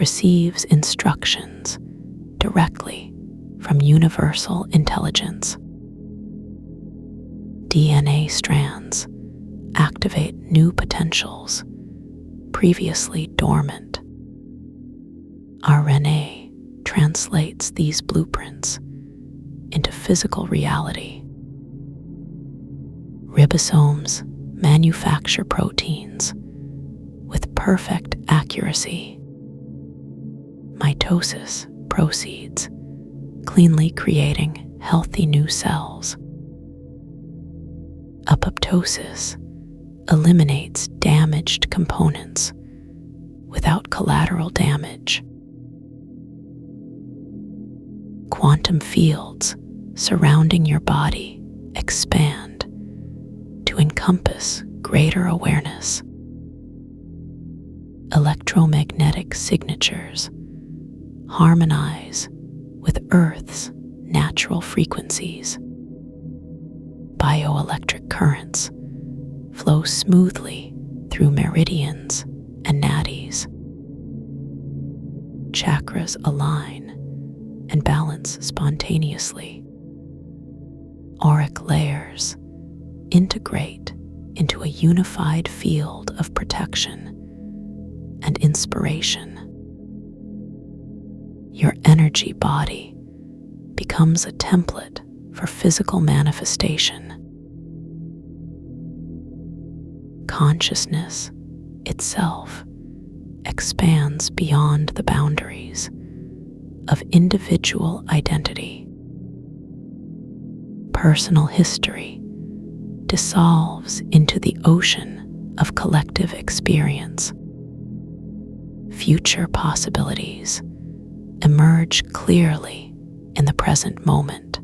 [SPEAKER 1] receives instructions directly from universal intelligence. DNA strands activate new potentials previously dormant. RNA translates these blueprints into physical reality. Ribosomes manufacture proteins with perfect accuracy. Mitosis proceeds, cleanly creating healthy new cells. Apoptosis eliminates damaged components without collateral damage. Quantum fields surrounding your body expand to encompass greater awareness. Electromagnetic signatures harmonize with Earth's natural frequencies. Bioelectric currents flow smoothly through meridians and nadis. Chakras align and balance spontaneously. Auric layers integrate into a unified field of protection and inspiration. Your energy body becomes a template for physical manifestation. Consciousness itself expands beyond the boundaries of individual identity. Personal history dissolves into the ocean of collective experience. Future possibilities emerge clearly in the present moment.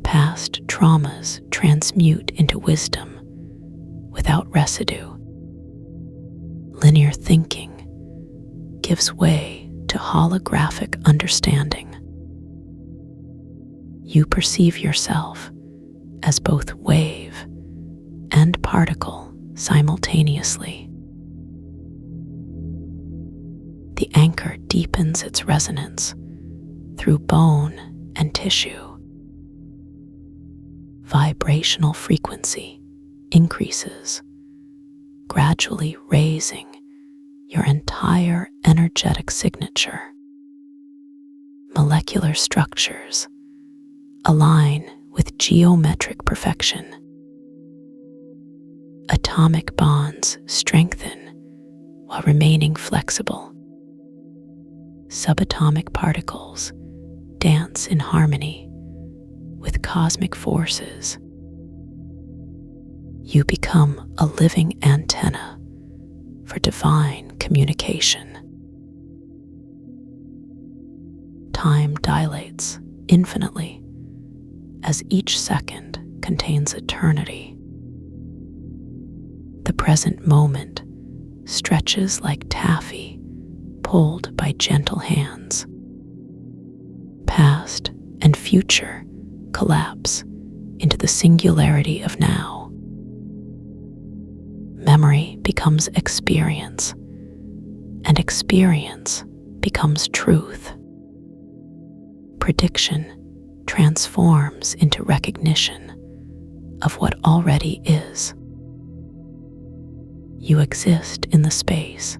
[SPEAKER 1] Past traumas transmute into wisdom without residue. Linear thinking gives way to holographic understanding. You perceive yourself as both wave and particle simultaneously. The anchor deepens its resonance through bone and tissue. Vibrational frequency increases, gradually raising your entire energetic signature. Molecular structures align with geometric perfection. Atomic bonds strengthen while remaining flexible. Subatomic particles dance in harmony with cosmic forces. You become a living antenna for divine communication. Time dilates infinitely as each second contains eternity. The present moment stretches like taffy pulled by gentle hands. Past and future collapse into the singularity of now. Memory becomes experience, and experience becomes truth. Prediction transforms into recognition of what already is. You exist in the space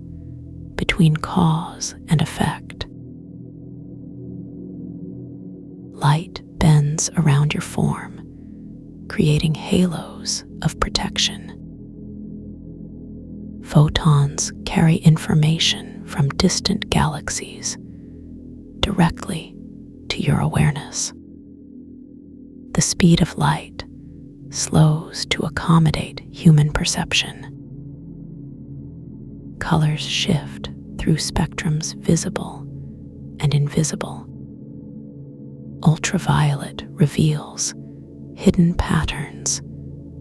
[SPEAKER 1] between cause and effect. Light bends around your form, creating halos of protection. Photons carry information from distant galaxies directly to your awareness. The speed of light slows to accommodate human perception. Colors shift through spectrums visible and invisible. Ultraviolet reveals hidden patterns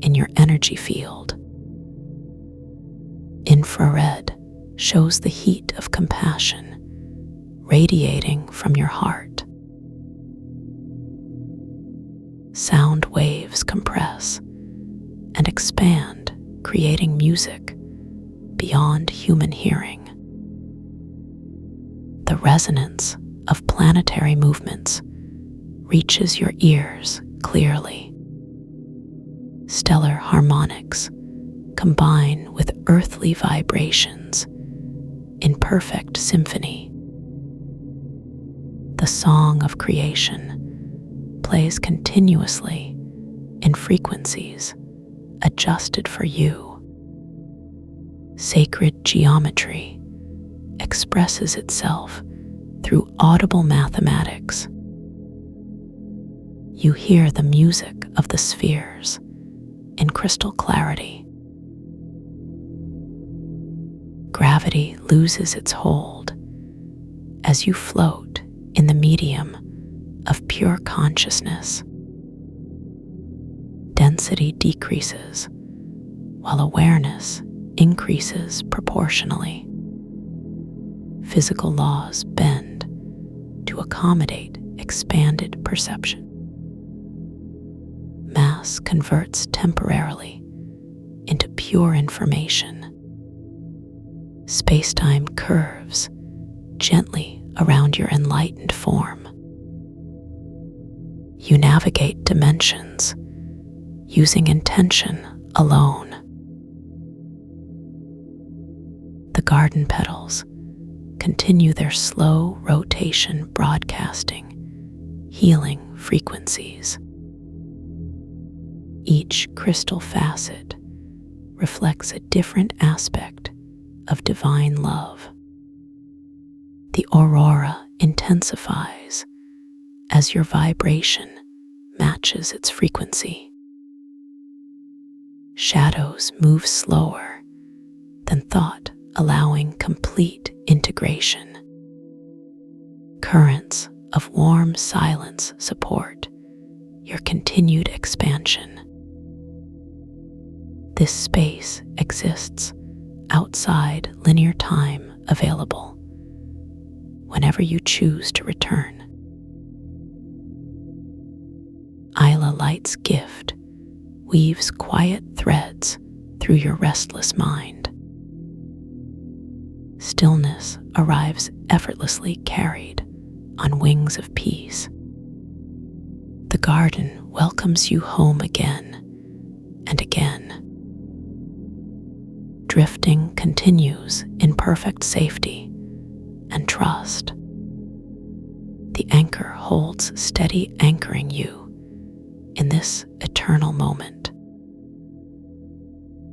[SPEAKER 1] in your energy field. Infrared shows the heat of compassion radiating from your heart. Sound waves compress and expand, creating music beyond human hearing. The resonance of planetary movements reaches your ears clearly. Stellar harmonics combine with earthly vibrations in perfect symphony. The song of creation plays continuously in frequencies adjusted for you. Sacred geometry expresses itself through audible mathematics. You hear the music of the spheres in crystal clarity. Gravity loses its hold as you float in the medium of pure consciousness. Density decreases while awareness increases proportionally. Physical laws bend to accommodate expanded perception. Mass converts temporarily into pure information. Space-time curves gently around your enlightened form. You navigate dimensions using intention alone. The garden petals continue their slow rotation, broadcasting healing frequencies. Each crystal facet reflects a different aspect of divine love. The aurora intensifies as your vibration matches its frequency. Shadows move slower than thought, allowing complete integration. Currents of warm silence support your continued expansion. This space exists outside linear time, available whenever you choose to return. Isla Light's gift weaves quiet threads through your restless mind. Stillness arrives effortlessly carried on wings of peace. The garden welcomes you home again and again. Drifting continues in perfect safety and trust. The anchor holds steady, anchoring you in this eternal moment.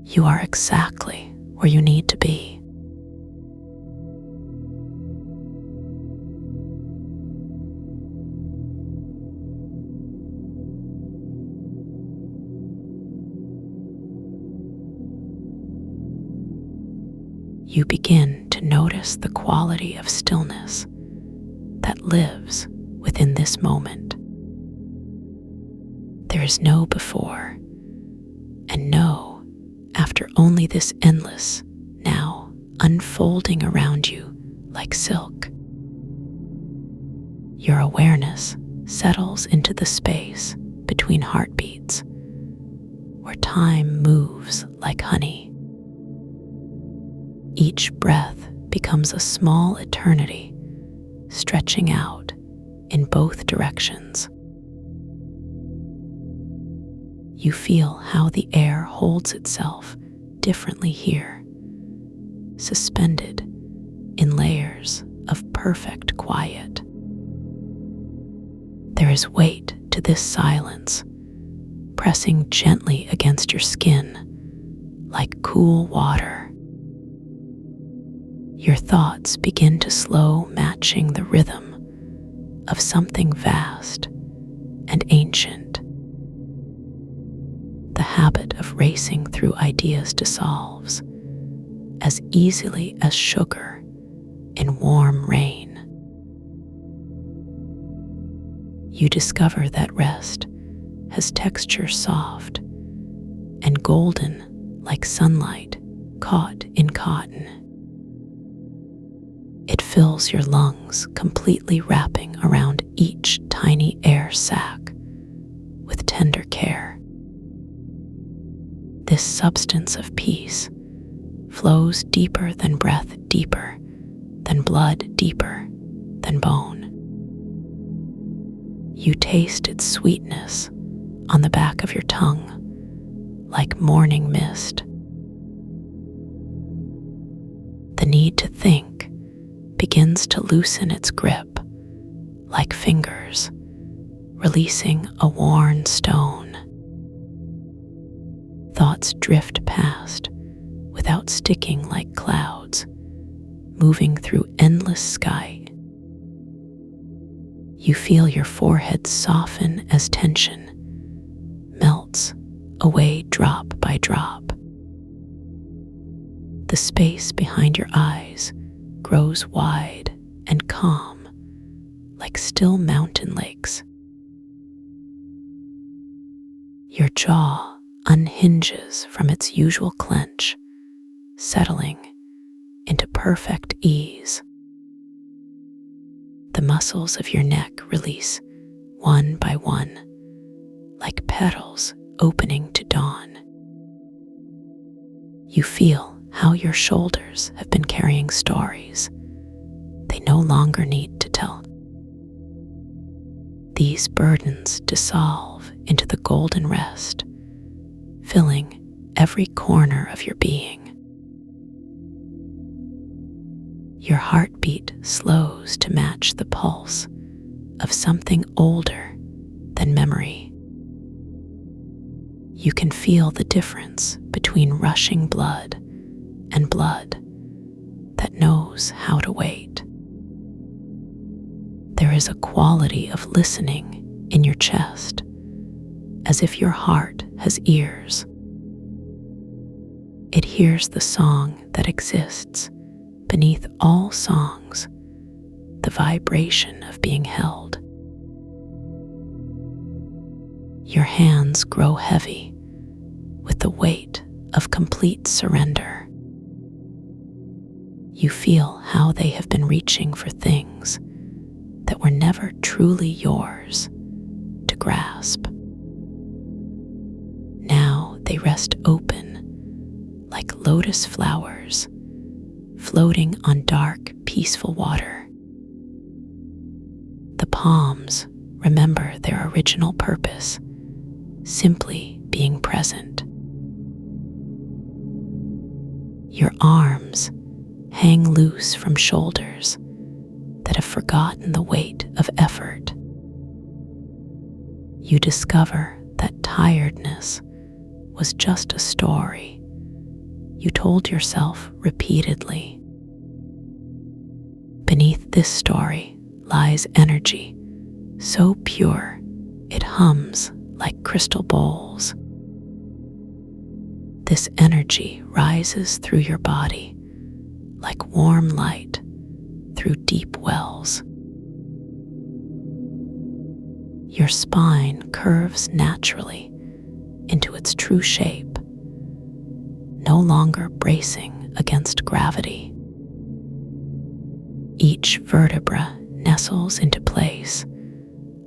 [SPEAKER 1] You are exactly where you need to be. You begin to notice the quality of stillness that lives within this moment. There is no before and no after, only this endless now unfolding around you like silk. Your awareness settles into the space between heartbeats, where time moves like honey. Each breath becomes a small eternity, stretching out in both directions. You feel how the air holds itself differently here, suspended in layers of perfect quiet. There is weight to this silence, pressing gently against your skin like cool water. Your thoughts begin to slow, matching the rhythm of something vast and ancient. The habit of racing through ideas dissolves as easily as sugar in warm rain. You discover that rest has texture soft and golden like sunlight caught in cotton. It fills your lungs, completely wrapping around each tiny air sac with tender care. This substance of peace flows deeper than breath, deeper than blood, deeper than bone. You taste its sweetness on the back of your tongue, like morning mist. The need to think begins to loosen its grip, like fingers releasing a worn stone. Thoughts drift past without sticking like clouds, moving through endless sky. You feel your forehead soften as tension melts away drop by drop. The space behind your eyes grows wide and calm, like still mountain lakes. Your jaw unhinges from its usual clench, settling into perfect ease. The muscles of your neck release one by one, like petals opening to dawn. You feel how your shoulders have been carrying stories they no longer need to tell. These burdens dissolve into the golden rest, filling every corner of your being. Your heartbeat slows to match the pulse of something older and memory. You can feel the difference between rushing blood and blood that knows how to wait. There is a quality of listening in your chest, as if your heart has ears. It hears the song that exists beneath all songs, the vibration of being held. Your hands grow heavy with the weight of complete surrender. You feel how they have been reaching for things that were never truly yours to grasp. Now they rest open like lotus flowers floating on dark, peaceful water. The palms remember their original purpose, simply being present. Your arms hang loose from shoulders that have forgotten the weight of effort. You discover that tiredness was just a story you told yourself repeatedly. Beneath this story lies energy so pure it hums like crystal bowls. This energy rises through your body like warm light through deep wells. Your spine curves naturally into its true shape, no longer bracing against gravity. Each vertebra nestles into place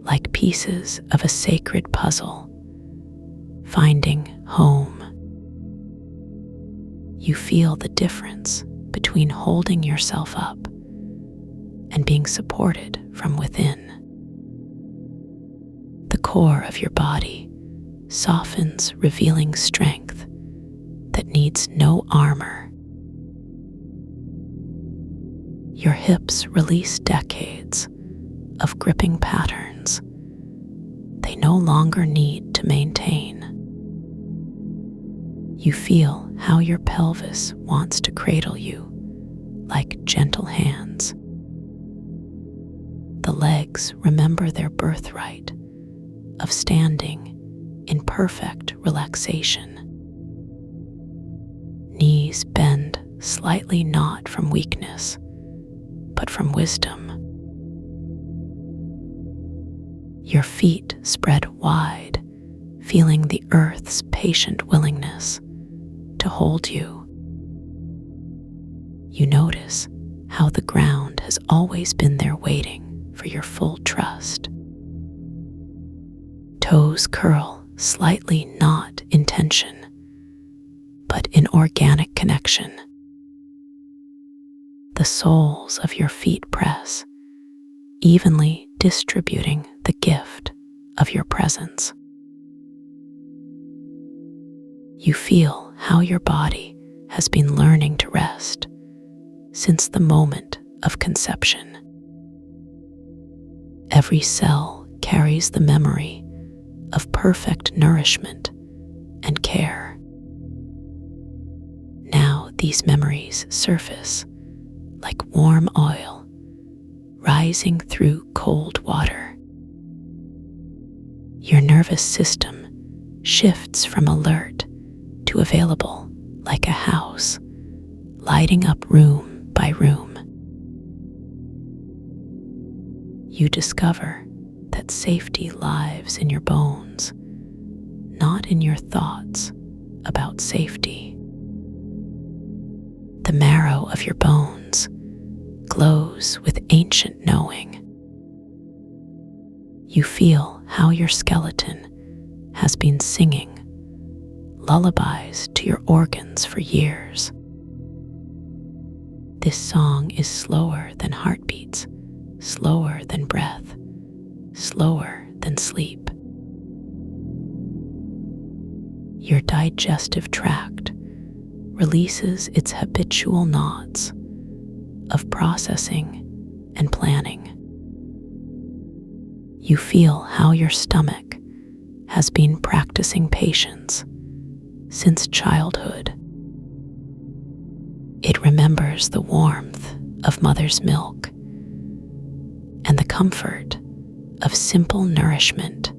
[SPEAKER 1] like pieces of a sacred puzzle, finding home. You feel the difference between holding yourself up and being supported from within. The core of your body softens, revealing strength that needs no armor. Your hips release decades of gripping patterns they no longer need to maintain. You feel how your pelvis wants to cradle you like gentle hands. The legs remember their birthright of standing in perfect relaxation. Knees bend slightly, not from weakness, but from wisdom. Your feet spread wide, feeling the earth's patient willingness to hold you. You notice how the ground has always been there waiting for your full trust. Toes curl slightly, not in tension, but in organic connection. The soles of your feet press, evenly distributing the gift of your presence. You feel how your body has been learning to rest since the moment of conception. Every cell carries the memory of perfect nourishment and care. Now these memories surface like warm oil rising through cold water. Your nervous system shifts from alert to available like a house, lighting up room by room. You discover that safety lives in your bones, not in your thoughts about safety. The marrow of your bones glows with ancient knowing. You feel how your skeleton has been singing lullabies to your organs for years. This song is slower than heartbeats, slower than breath, slower than sleep. Your digestive tract releases its habitual knots of processing and planning. You feel how your stomach has been practicing patience since childhood. It remembers the warmth of mother's milk and the comfort of simple nourishment.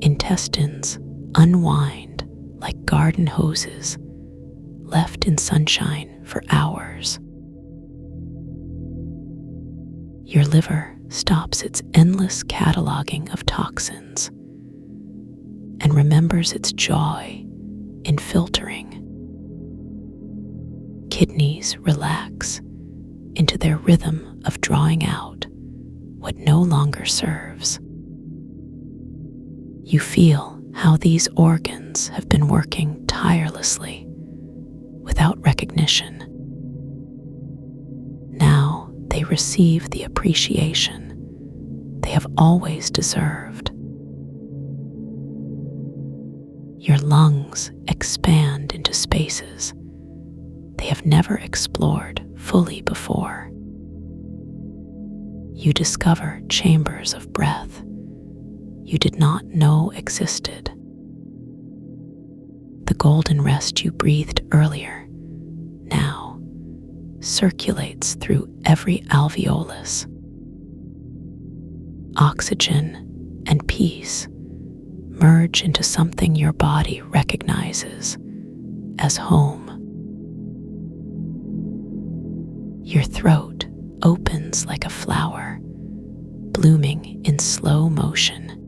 [SPEAKER 1] Intestines unwind like garden hoses left in sunshine for hours. Your liver stops its endless cataloging of toxins and remembers its joy in filtering. Kidneys relax into their rhythm of drawing out what no longer serves. You feel how these organs have been working tirelessly without recognition. Now they receive the appreciation they have always deserved. Your lungs expand into spaces they have never explored fully before. You discover chambers of breath you did not know existed. The golden rest you breathed earlier now circulates through every alveolus. Oxygen and peace merge into something your body recognizes as home. Your throat opens like a flower, blooming in slow motion.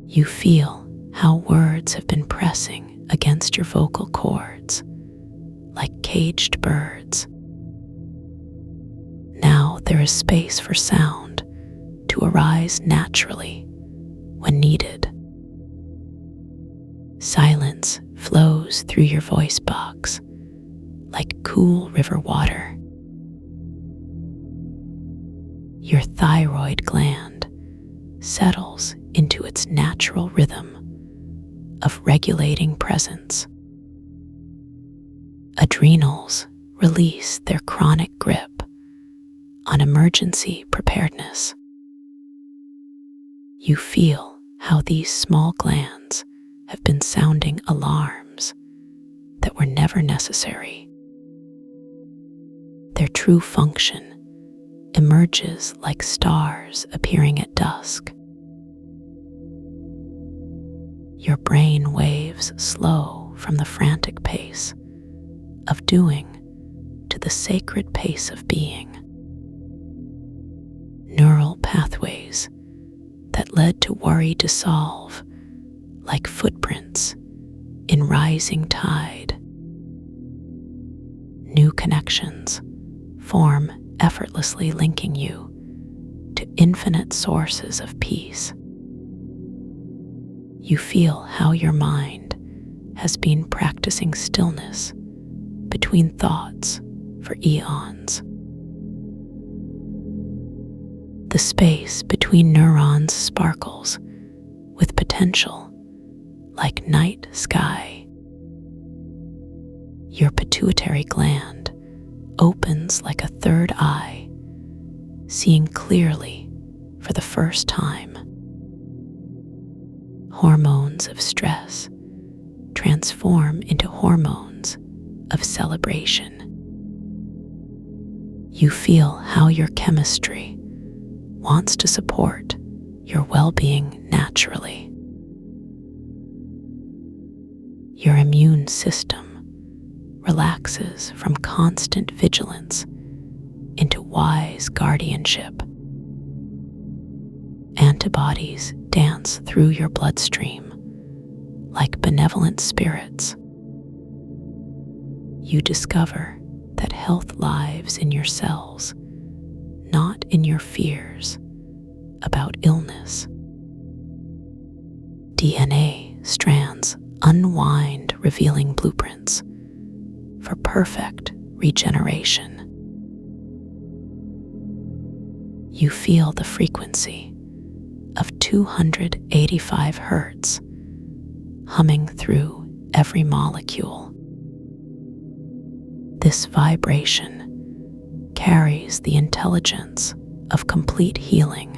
[SPEAKER 1] You feel how words have been pressing against your vocal cords like caged birds. Now there is space for sound to arise naturally when needed. Silence flows through your voice box like cool river water. Your thyroid gland settles into its natural rhythm of regulating presence. Adrenals release their chronic grip on emergency preparedness. You feel how these small glands have been sounding alarms that were never necessary. Their true function emerges like stars appearing at dusk. Your brain waves slow from the frantic pace of doing to the sacred pace of being. Neural pathways that led to worry dissolve like footprints in rising tide. New connections form effortlessly, linking you to infinite sources of peace. You feel how your mind has been practicing stillness between thoughts for eons. The space between neurons sparkles with potential like night sky. Your pituitary gland opens like a third eye, seeing clearly for the first time. Hormones of stress transform into hormones of celebration. You feel how your chemistry wants to support your well-being naturally. Your immune system relaxes from constant vigilance into wise guardianship. Antibodies dance through your bloodstream like benevolent spirits. You discover that health lives in your cells, not in your fears about illness. DNA strands unwind, revealing blueprints for perfect regeneration. You feel the frequency of 285 Hertz humming through every molecule. This vibration carries the intelligence of complete healing.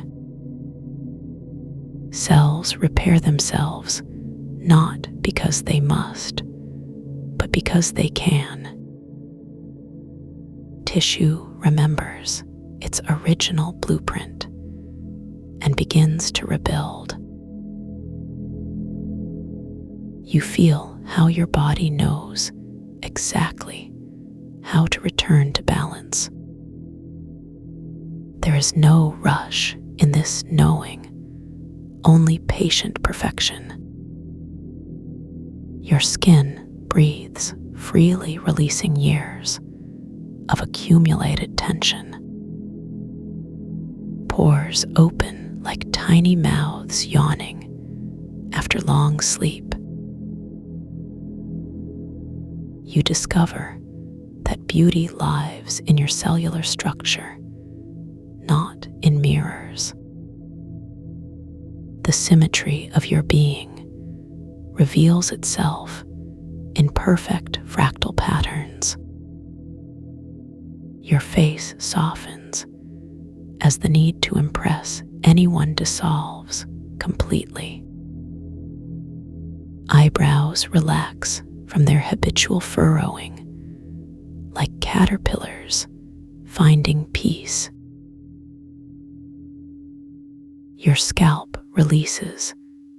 [SPEAKER 1] Cells repair themselves not because they must, but because they can. Tissue remembers its original blueprint and begins to rebuild. You feel how your body knows exactly how to return to balance. There is no rush in this knowing, only patient perfection. Your skin breathes freely, releasing years of accumulated tension. Pores open like tiny mouths yawning after long sleep. You discover that beauty lives in your cellular structure, not in mirrors. The symmetry of your being reveals itself in perfect fractal patterns. Your face softens as the need to impress anyone dissolves completely. Eyebrows relax from their habitual furrowing, like caterpillars finding peace. Your scalp releases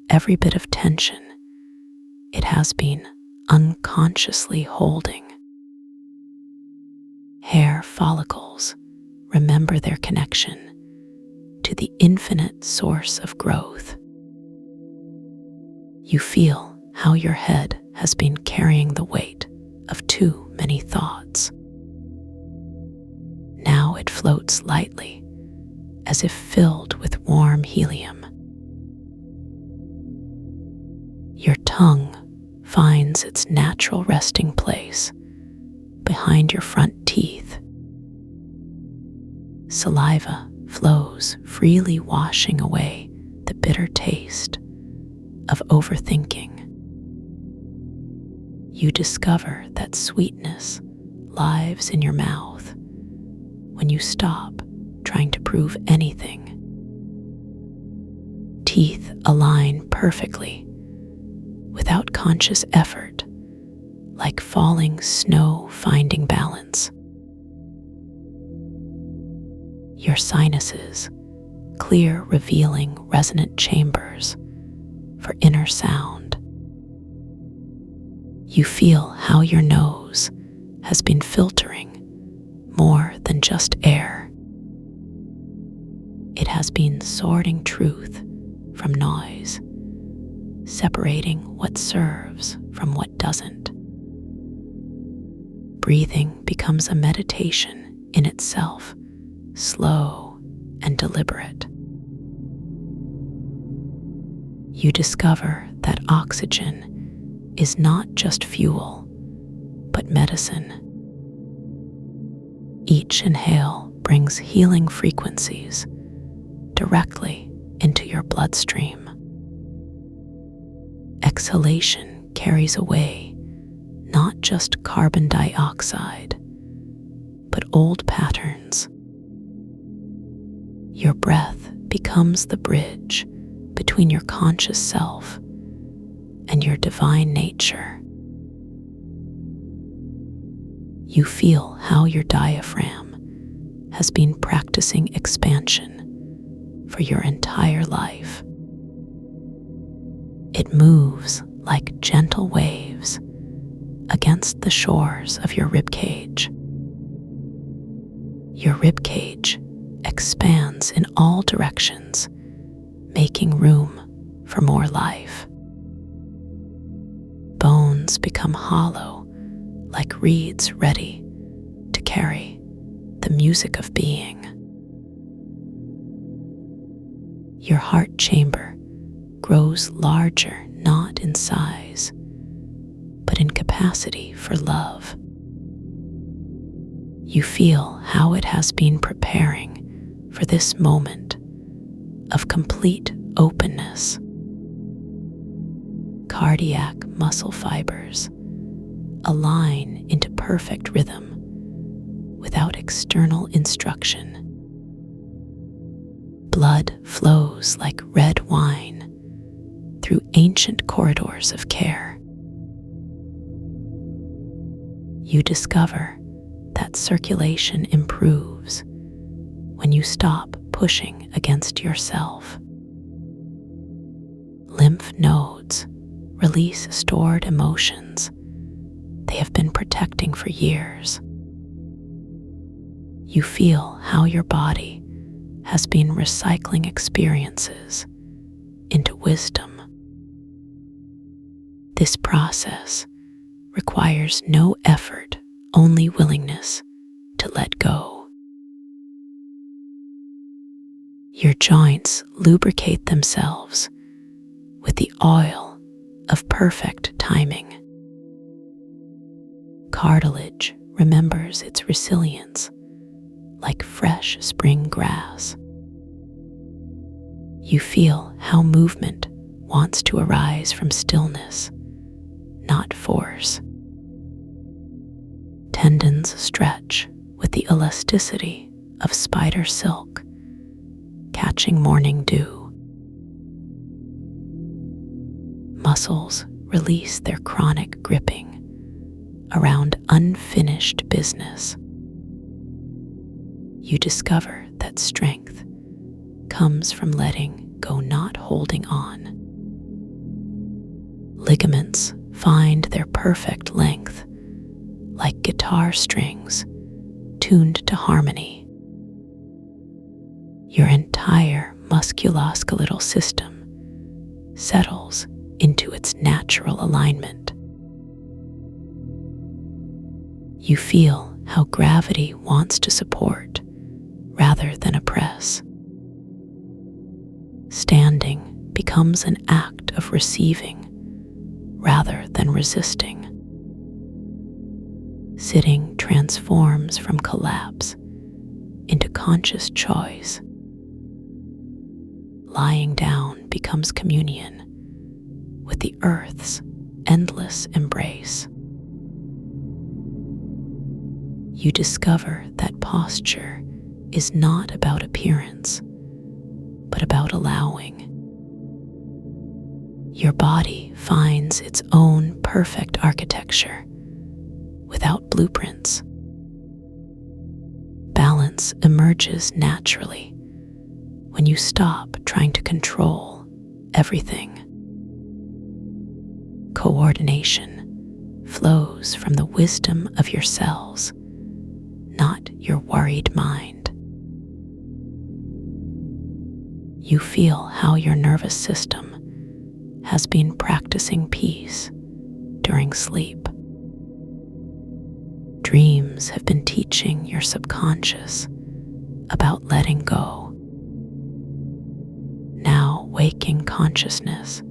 [SPEAKER 1] every bit of tension it has been unconsciously holding. Hair follicles remember their connection to the infinite source of growth. You feel how your head has been carrying the weight of too many thoughts. Now it floats lightly, as if filled with warm helium. Your tongue finds its natural resting place behind your front teeth. Saliva flows freely, washing away the bitter taste of overthinking. You discover that sweetness lives in your mouth when you stop trying to prove anything. Teeth align perfectly without conscious effort, like falling snow finding balance. Your sinuses clear, revealing resonant chambers for inner sound. You feel how your nose has been filtering more than just air. It has been sorting truth from noise, separating what serves from what doesn't. Breathing becomes a meditation in itself, slow and deliberate. You discover that oxygen is not just fuel, but medicine. Each inhale brings healing frequencies directly into your bloodstream. Exhalation carries away not just carbon dioxide, but old patterns. Your breath becomes the bridge between your conscious self and your divine nature. You feel how your diaphragm has been practicing expansion for your entire life. It moves like gentle waves against the shores of your ribcage. Your ribcage expands in all directions, making room for more life. Bones become hollow, like reeds ready to carry the music of being. Your heart chamber grows larger, not in size, but in capacity for love. You feel how it has been preparing for this moment of complete openness. Cardiac muscle fibers align into perfect rhythm without external instruction. Blood flows like red wine through ancient corridors of care. You discover that circulation improves when you stop pushing against yourself. Lymph nodes release stored emotions they have been protecting for years. You feel how your body has been recycling experiences into wisdom. This process requires no effort, only willingness to let go. Your joints lubricate themselves with the oil of perfect timing. Cartilage remembers its resilience like fresh spring grass. You feel how movement wants to arise from stillness, not force. Tendons stretch with the elasticity of spider silk, catching morning dew. Muscles release their chronic gripping around unfinished business. You discover that strength comes from letting go, not holding on. Ligaments find their perfect length, like guitar strings tuned to harmony. Your entire musculoskeletal system settles into its natural alignment. You feel how gravity wants to support rather than oppress. Standing becomes an act of receiving rather than resisting. Sitting transforms from collapse into conscious choice. Lying down becomes communion with the earth's endless embrace. You discover that posture is not about appearance, but about allowing. Your body finds its own perfect architecture without blueprints. Balance emerges naturally when you stop trying to control everything. Coordination flows from the wisdom of your cells, not your worried mind. You feel how your nervous system has been practicing peace during sleep. Dreams have been teaching your subconscious about letting go. Now, waking consciousness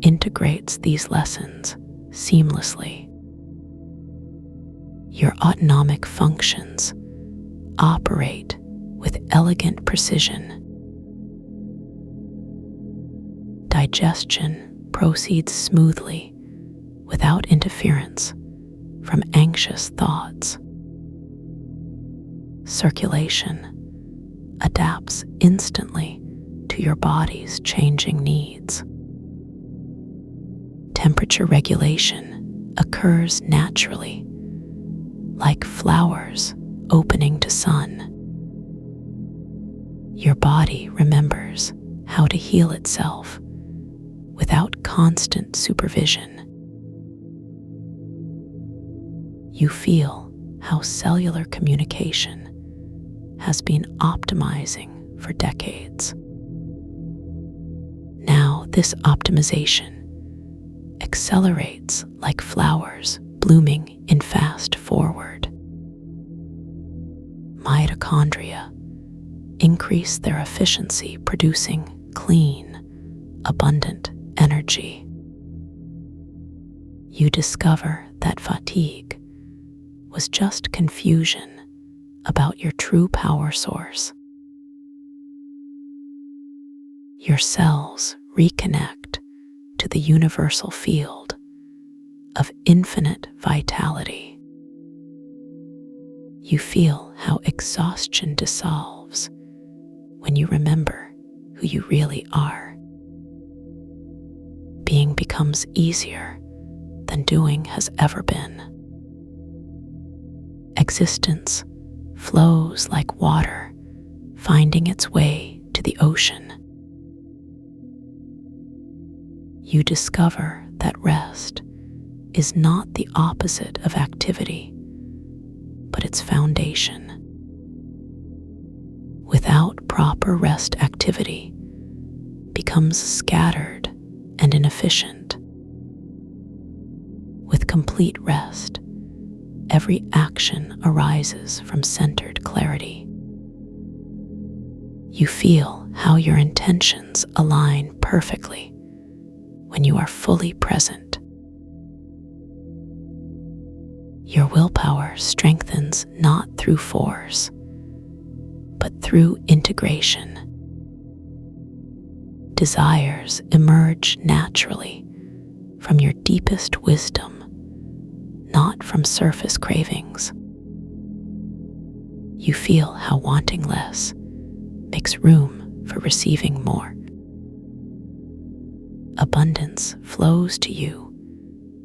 [SPEAKER 1] integrates these lessons seamlessly. Your autonomic functions operate with elegant precision. Digestion proceeds smoothly without interference from anxious thoughts. Circulation adapts instantly to your body's changing needs. Temperature regulation occurs naturally, like flowers opening to sun. Your body remembers how to heal itself without constant supervision. You feel how cellular communication has been optimizing for decades. Now, this optimization accelerates like flowers blooming in fast forward. Mitochondria increase their efficiency, producing clean, abundant energy. You discover that fatigue was just confusion about your true power source. Your cells reconnect to the universal field of infinite vitality. You feel how exhaustion dissolves when you remember who you really are. becomes easier than doing has ever been. Existence flows like water, finding its way to the ocean. You discover that rest is not the opposite of activity, but its foundation. Without proper rest, activity becomes scattered and inefficient. With complete rest, every action arises from centered clarity. You feel how your intentions align perfectly when you are fully present. Your willpower strengthens not through force, but through integration. Desires emerge naturally from your deepest wisdom, not from surface cravings. You feel how wanting less makes room for receiving more. Abundance flows to you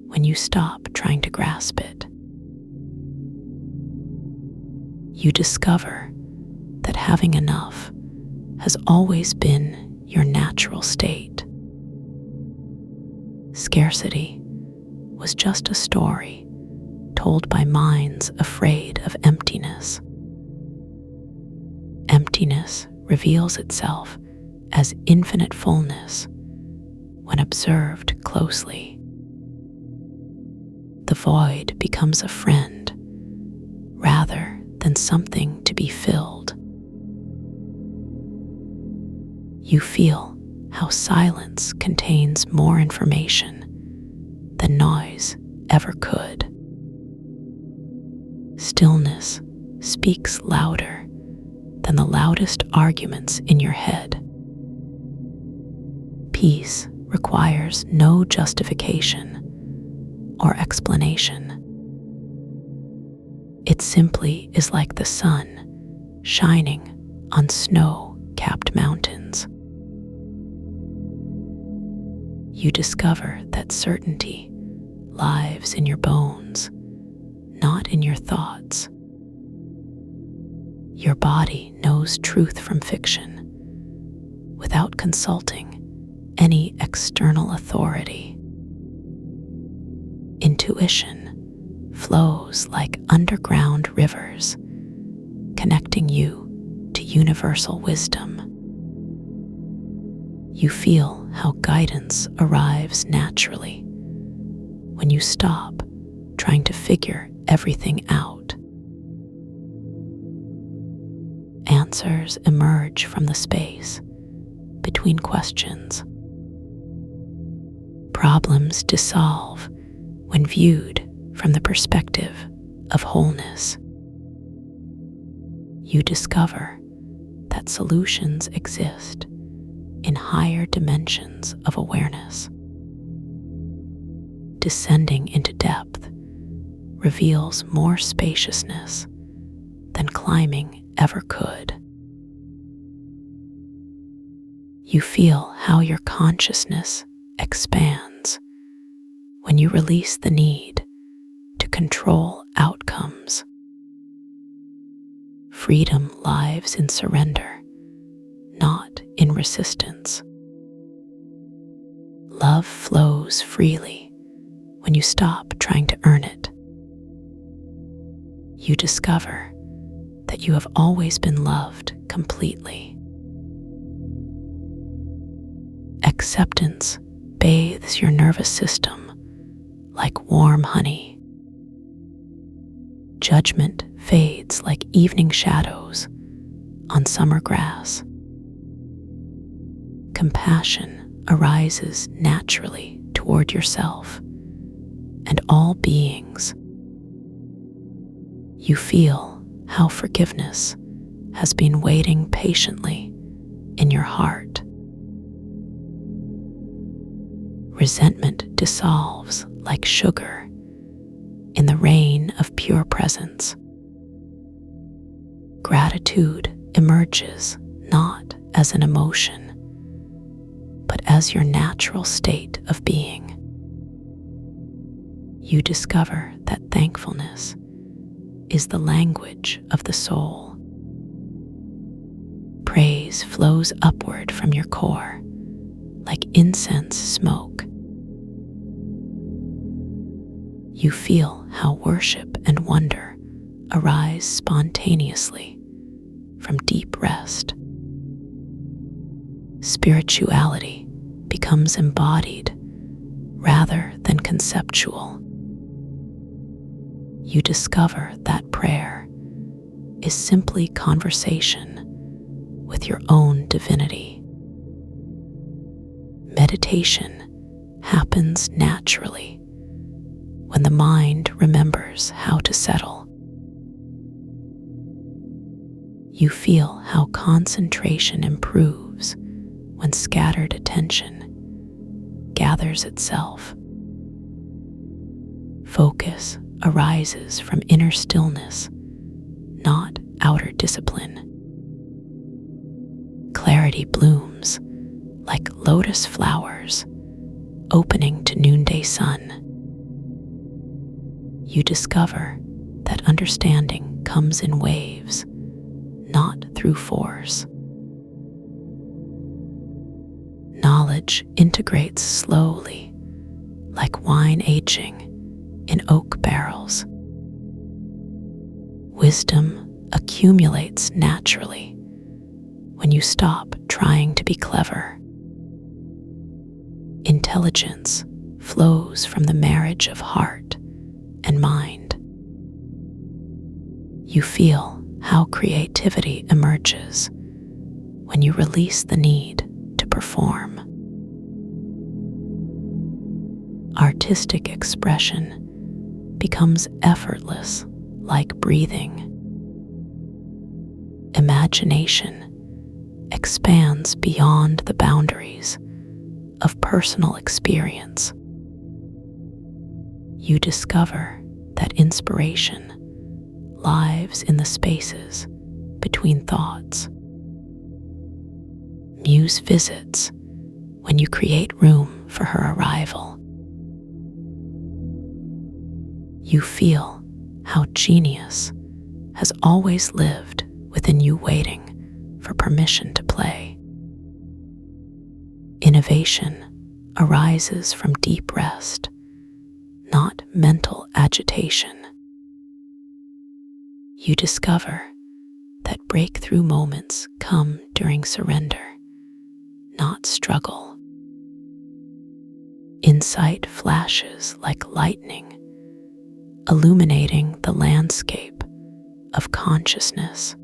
[SPEAKER 1] when you stop trying to grasp it. You discover that having enough has always been your natural state. Scarcity was just a story told by minds afraid of emptiness. Emptiness reveals itself as infinite fullness when observed closely. The void becomes a friend rather than something to be filled. You feel how silence contains more information than noise ever could. Stillness speaks louder than the loudest arguments in your head. Peace requires no justification or explanation. It simply is like the sun shining on snow-capped mountains. You discover that certainty lives in your bones, not in your thoughts. Your body knows truth from fiction without consulting any external authority. Intuition flows like underground rivers, connecting you to universal wisdom. You feel how guidance arrives naturally when you stop trying to figure everything out. Answers emerge from the space between questions. Problems dissolve when viewed from the perspective of wholeness. You discover that solutions exist in higher dimensions of awareness. Descending into depth reveals more spaciousness than climbing ever could. You feel how your consciousness expands when you release the need to control outcomes. Freedom lives in surrender, not in resistance. Love flows freely when you stop trying to earn it. You discover that you have always been loved completely. Acceptance bathes your nervous system like warm honey. Judgment fades like evening shadows on summer grass. Compassion arises naturally toward yourself and all beings. You feel how forgiveness has been waiting patiently in your heart. Resentment dissolves like sugar in the rain of pure presence. Gratitude emerges not as an emotion, but as your natural state of being. You discover that thankfulness is the language of the soul. Praise flows upward from your core like incense smoke. You feel how worship and wonder arise spontaneously from deep rest. Spirituality becomes embodied rather than conceptual. You discover that prayer is simply conversation with your own divinity. Meditation happens naturally when the mind remembers how to settle. You feel how concentration improves when scattered attention gathers itself. Focus arises from inner stillness, not outer discipline. Clarity blooms like lotus flowers opening to noonday sun. You discover that understanding comes in waves, not through force. Knowledge integrates slowly, like wine aging in oak barrels. Wisdom accumulates naturally when you stop trying to be clever. Intelligence flows from the marriage of heart and mind. You feel how creativity emerges when you release the need to perform. Artistic expression becomes effortless, like breathing. Imagination expands beyond the boundaries of personal experience. You discover that inspiration lives in the spaces between thoughts. Muse visits when you create room for her arrival. You feel how genius has always lived within you, waiting for permission to play. Innovation arises from deep rest, not mental agitation. You discover that breakthrough moments come during surrender, not struggle. Insight flashes like lightning, illuminating the landscape of consciousness.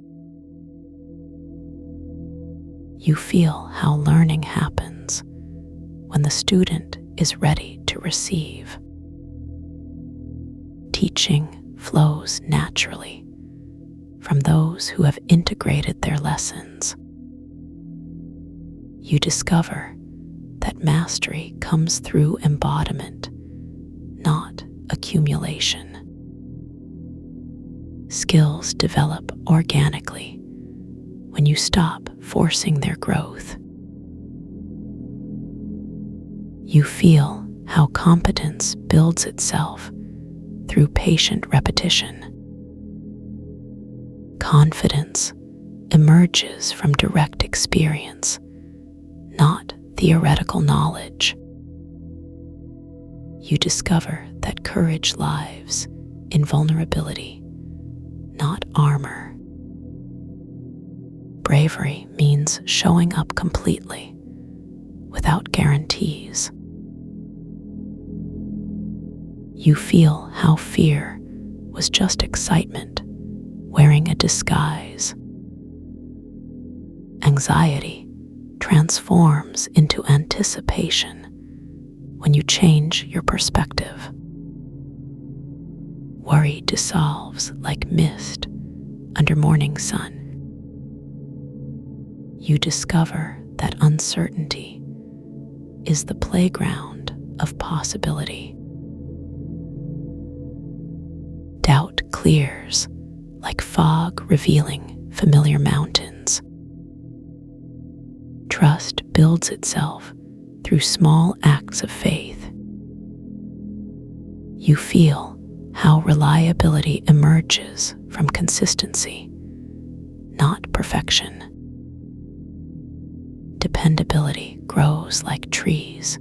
[SPEAKER 1] You feel how learning happens when the student is ready to receive. Teaching flows naturally from those who have integrated their lessons. You discover that mastery comes through embodiment, not accumulation. Skills develop organically when you stop forcing their growth. You feel how competence builds itself through patient repetition. Confidence emerges from direct experience, not theoretical knowledge. You discover that courage lives in vulnerability, not armor. Bravery means showing up completely, without guarantees. You feel how fear was just excitement wearing a disguise. Anxiety transforms into anticipation when you change your perspective. Worry dissolves like mist under morning sun. You discover that uncertainty is the playground of possibility. Doubt clears like fog revealing familiar mountains. Trust builds itself through small acts of faith. You feel how reliability emerges from consistency, not perfection. Dependability grows like trees,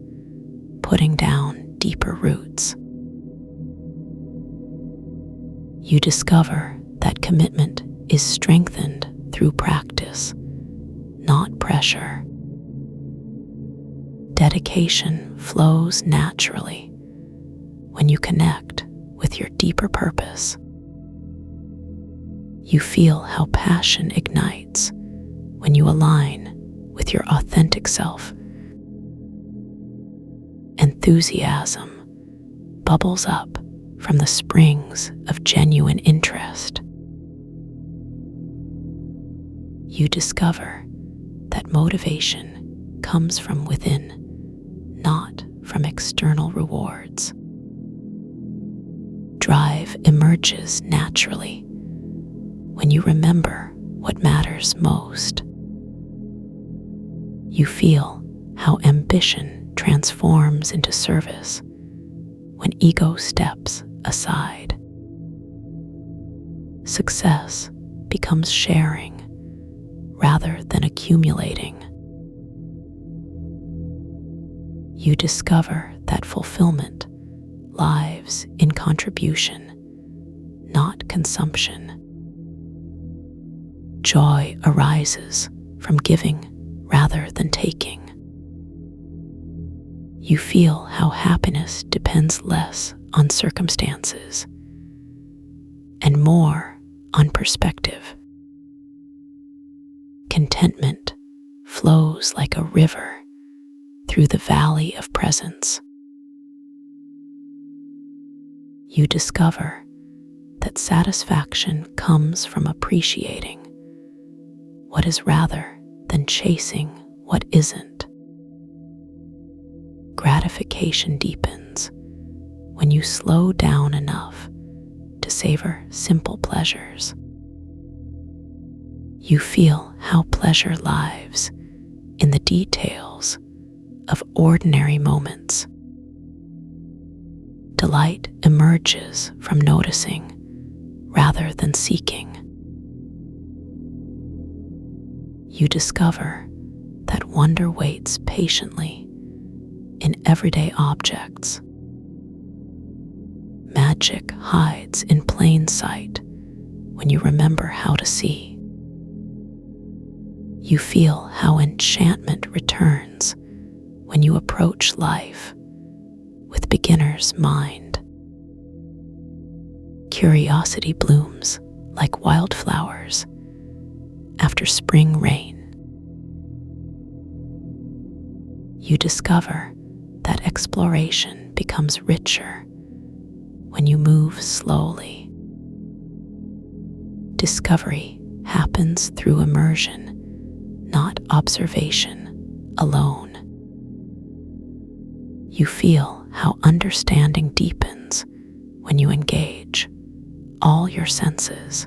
[SPEAKER 1] putting down deeper roots. You discover that commitment is strengthened through practice, not pressure. Dedication flows naturally when you connect with your deeper purpose. You feel how passion ignites when you align with your authentic self. Enthusiasm bubbles up from the springs of genuine interest. You discover that motivation comes from within, not from external rewards. Drive emerges naturally when you remember what matters most. You feel how ambition transforms into service when ego steps aside. Success becomes sharing rather than accumulating. You discover that fulfillment lives in contribution, not consumption. Joy arises from giving rather than taking. You feel how happiness depends less on circumstances and more on perspective. Contentment flows like a river through the valley of presence. You discover that satisfaction comes from appreciating what is rather than chasing what isn't. Gratification deepens when you slow down enough to savor simple pleasures. You feel how pleasure lives in the details of ordinary moments. Delight emerges from noticing rather than seeking. You discover that wonder waits patiently in everyday objects. Magic hides in plain sight when you remember how to see. You feel how enchantment returns when you approach life with beginner's mind. Curiosity blooms like wildflowers after spring rain. You discover that exploration becomes richer when you move slowly. Discovery happens through immersion, not observation alone. You feel how understanding deepens when you engage all your senses.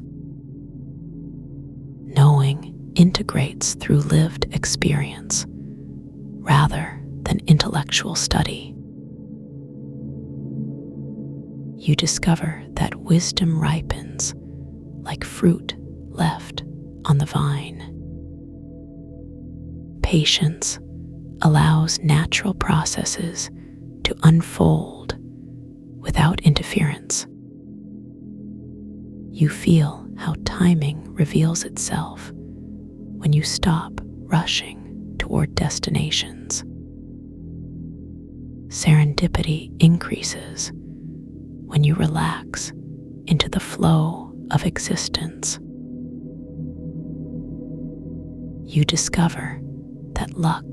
[SPEAKER 1] Knowing integrates through lived experience rather than intellectual study. You discover that wisdom ripens like fruit left on the vine. Patience allows natural processes to unfold without interference. You feel how timing reveals itself when you stop rushing toward destinations. Serendipity increases when you relax into the flow of existence. You discover that luck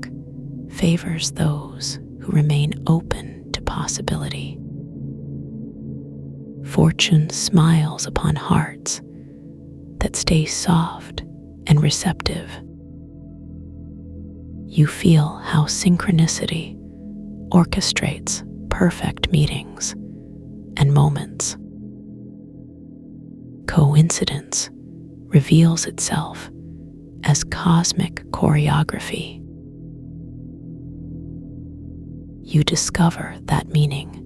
[SPEAKER 1] favors those who remain open to possibility. Fortune smiles upon hearts that stay soft and receptive. You feel how synchronicity orchestrates perfect meetings and moments. Coincidence reveals itself as cosmic choreography. You discover that meaning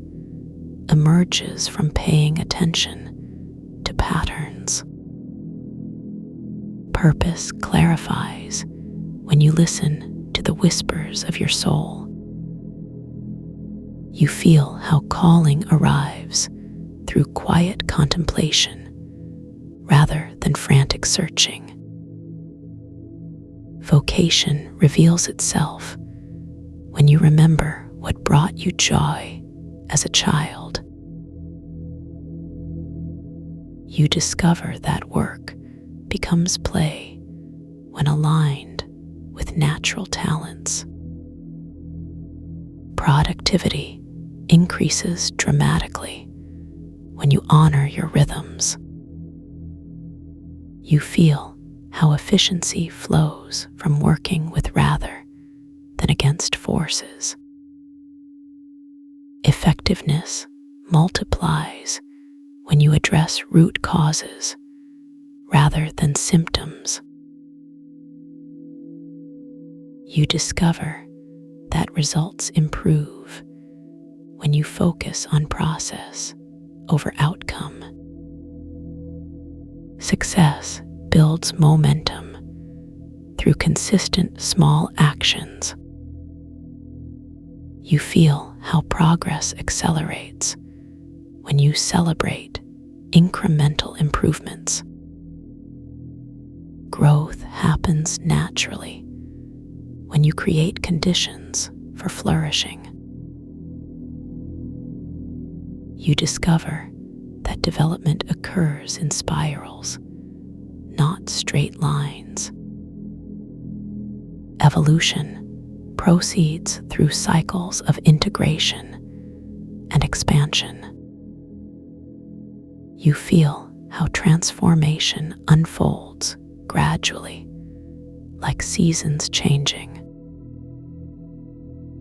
[SPEAKER 1] emerges from paying attention to patterns. Purpose clarifies when you listen to the whispers of your soul. You feel how calling arrives through quiet contemplation rather than frantic searching. Vocation reveals itself when you remember what brought you joy as a child. You discover that work becomes play when aligned with natural talents. Productivity increases dramatically when you honor your rhythms. You feel how efficiency flows from working with rather than against forces. Effectiveness multiplies when you address root causes rather than symptoms. You discover that results improve when you focus on process over outcome. Success builds momentum through consistent small actions. You feel how progress accelerates when you celebrate incremental improvements. Growth happens naturally when you create conditions for flourishing. You discover that development occurs in spirals, not straight lines. Evolution proceeds through cycles of integration and expansion. You feel how transformation unfolds gradually, like seasons changing.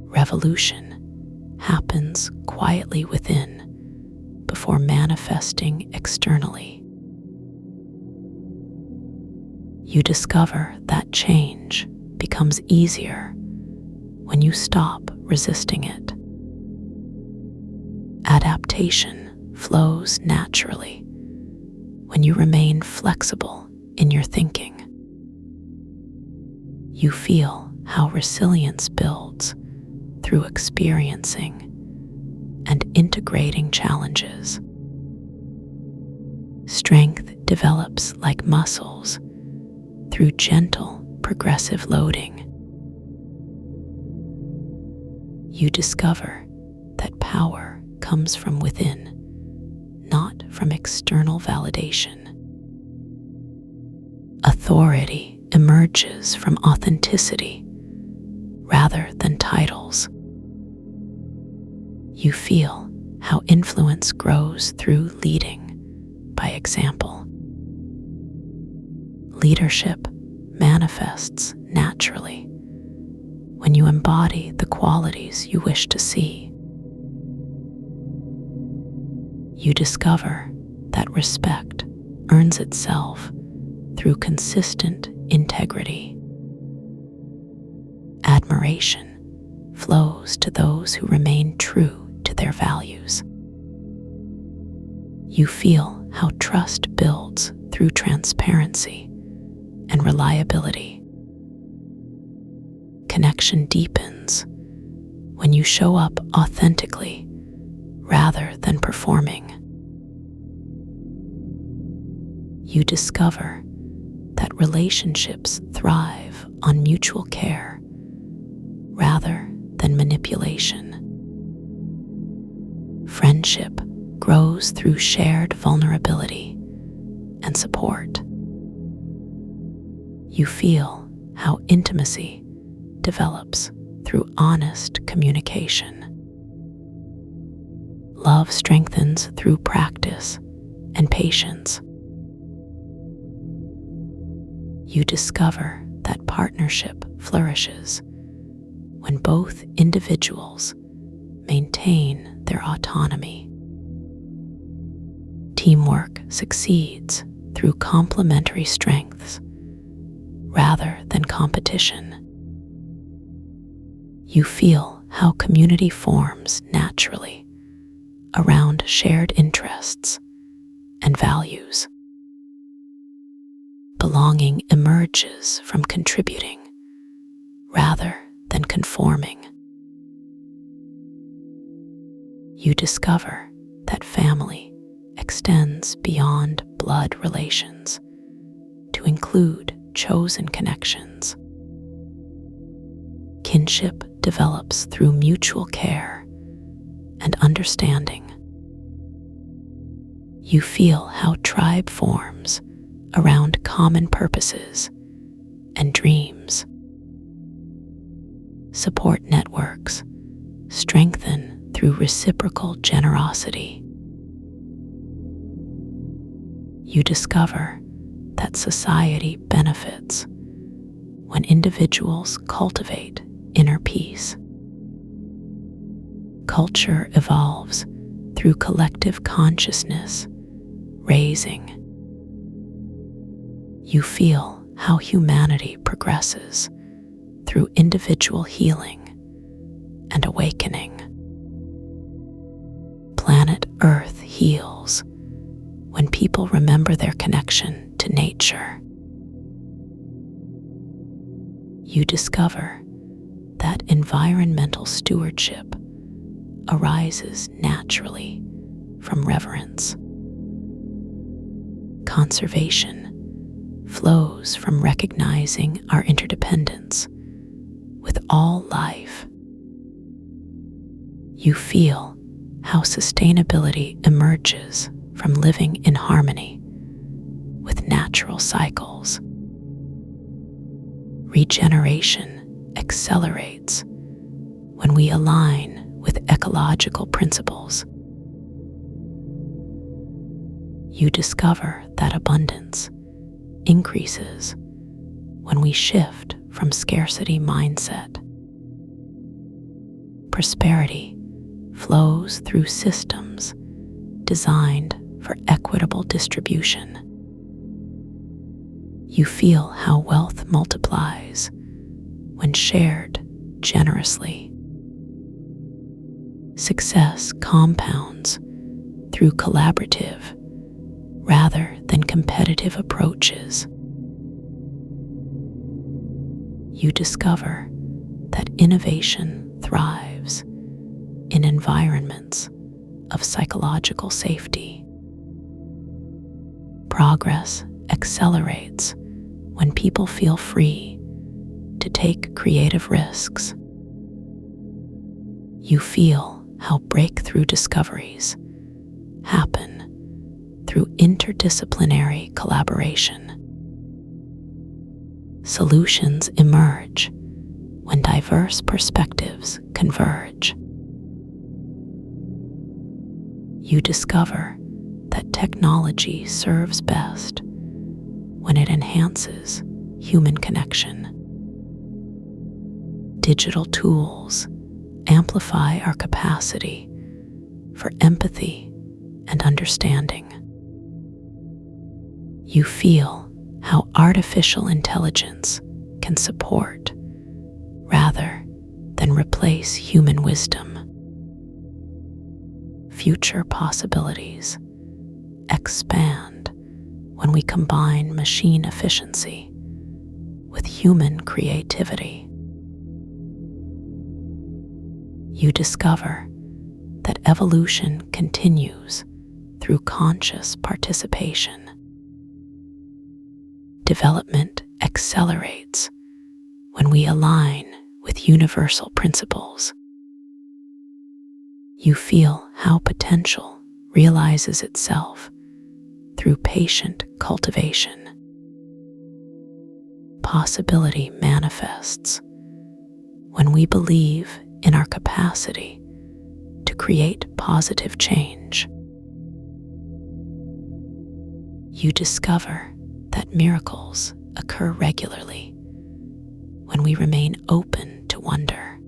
[SPEAKER 1] Revolution happens quietly within before manifesting externally. You discover that change becomes easier when you stop resisting it. Adaptation flows naturally when you remain flexible in your thinking. You feel how resilience builds through experiencing and integrating challenges. Strength develops like muscles through gentle, progressive loading. You discover that power comes from within, not from external validation. Authority emerges from authenticity rather than titles. You feel how influence grows through leading by example. Leadership manifests naturally when you embody the qualities you wish to see. You discover that respect earns itself through consistent integrity. Admiration flows to those who remain true to their values. You feel how trust builds through transparency and reliability. Connection deepens when you show up authentically rather than performing. You discover that relationships thrive on mutual care rather than manipulation. Friendship grows through shared vulnerability and support. You feel how intimacy develops through honest communication. Love strengthens through practice and patience. You discover that partnership flourishes when both individuals maintain their autonomy. Teamwork succeeds through complementary strengths rather than competition. You feel how community forms naturally around shared interests and values. Belonging emerges from contributing rather than conforming. You discover that family extends beyond blood relations to include chosen connections. Kinship develops through mutual care and understanding. You feel how tribe forms around common purposes and dreams. Support networks strengthen through reciprocal generosity. You discover that society benefits when individuals cultivate inner peace. Culture evolves through collective consciousness raising. You feel how humanity progresses through individual healing and awakening. Planet Earth heals when people remember their connection to nature. You discover that environmental stewardship arises naturally from reverence. Conservation flows from recognizing our interdependence with all life. You feel how sustainability emerges from living in harmony with natural cycles. Regeneration accelerates when we align with ecological principles. You discover that abundance increases when we shift from scarcity mindset. Prosperity flows through systems designed for equitable distribution. You feel how wealth multiplies when shared generously. Success compounds through collaborative rather than competitive approaches. You discover that innovation thrives in environments of psychological safety. Progress accelerates when people feel free to take creative risks. You feel how breakthrough discoveries happen through interdisciplinary collaboration. Solutions emerge when diverse perspectives converge. You discover that technology serves best when it enhances human connection. Digital tools amplify our capacity for empathy and understanding. You feel how artificial intelligence can support rather than replace human wisdom. Future possibilities expand when we combine machine efficiency with human creativity. You discover that evolution continues through conscious participation. Development accelerates when we align with universal principles. You feel how potential realizes itself through patient cultivation. Possibility manifests when we believe in our capacity to create positive change. You discover that miracles occur regularly when we remain open to wonder.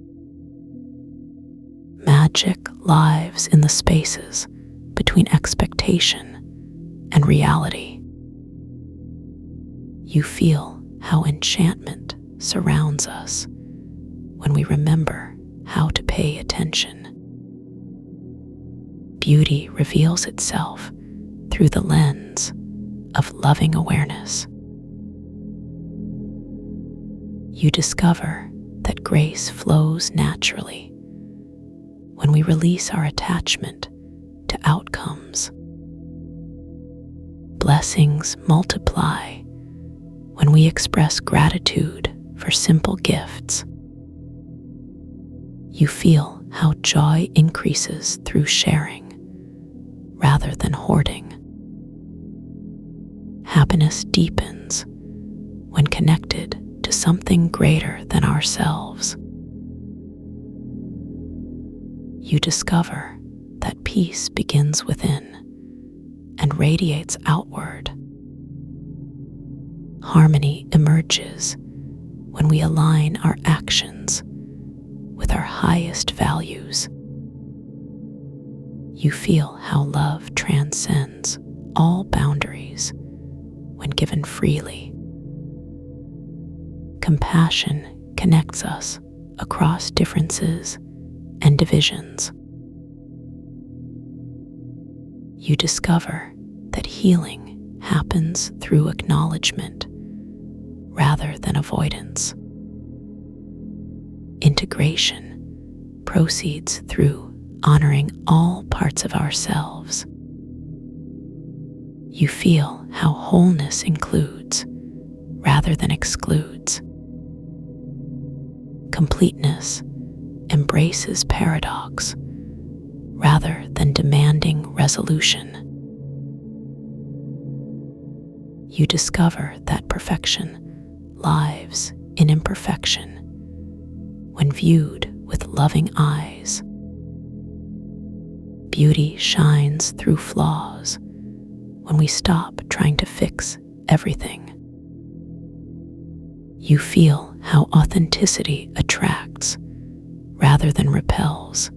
[SPEAKER 1] Magic lives in the spaces between expectation and reality. You feel how enchantment surrounds us when we remember how to pay attention. beauty reveals itself through the lens of loving awareness. You discover that grace flows naturally when we release our attachment to outcomes. Blessings multiply when we express gratitude for simple gifts. You feel how joy increases through sharing rather than hoarding. Happiness deepens when connected to something greater than ourselves. You discover that peace begins within and radiates outward. Harmony emerges when we align our actions with our highest values. You feel how love transcends all boundaries when given freely. Compassion connects us across differences and divisions. You discover that healing happens through acknowledgement rather than avoidance. Integration proceeds through honoring all parts of ourselves. You feel how wholeness includes rather than excludes. Completeness embraces paradox rather than demanding resolution. You discover that perfection lives in imperfection when viewed with loving eyes. Beauty shines through flaws when we stop trying to fix everything. You feel how authenticity attracts rather than repels.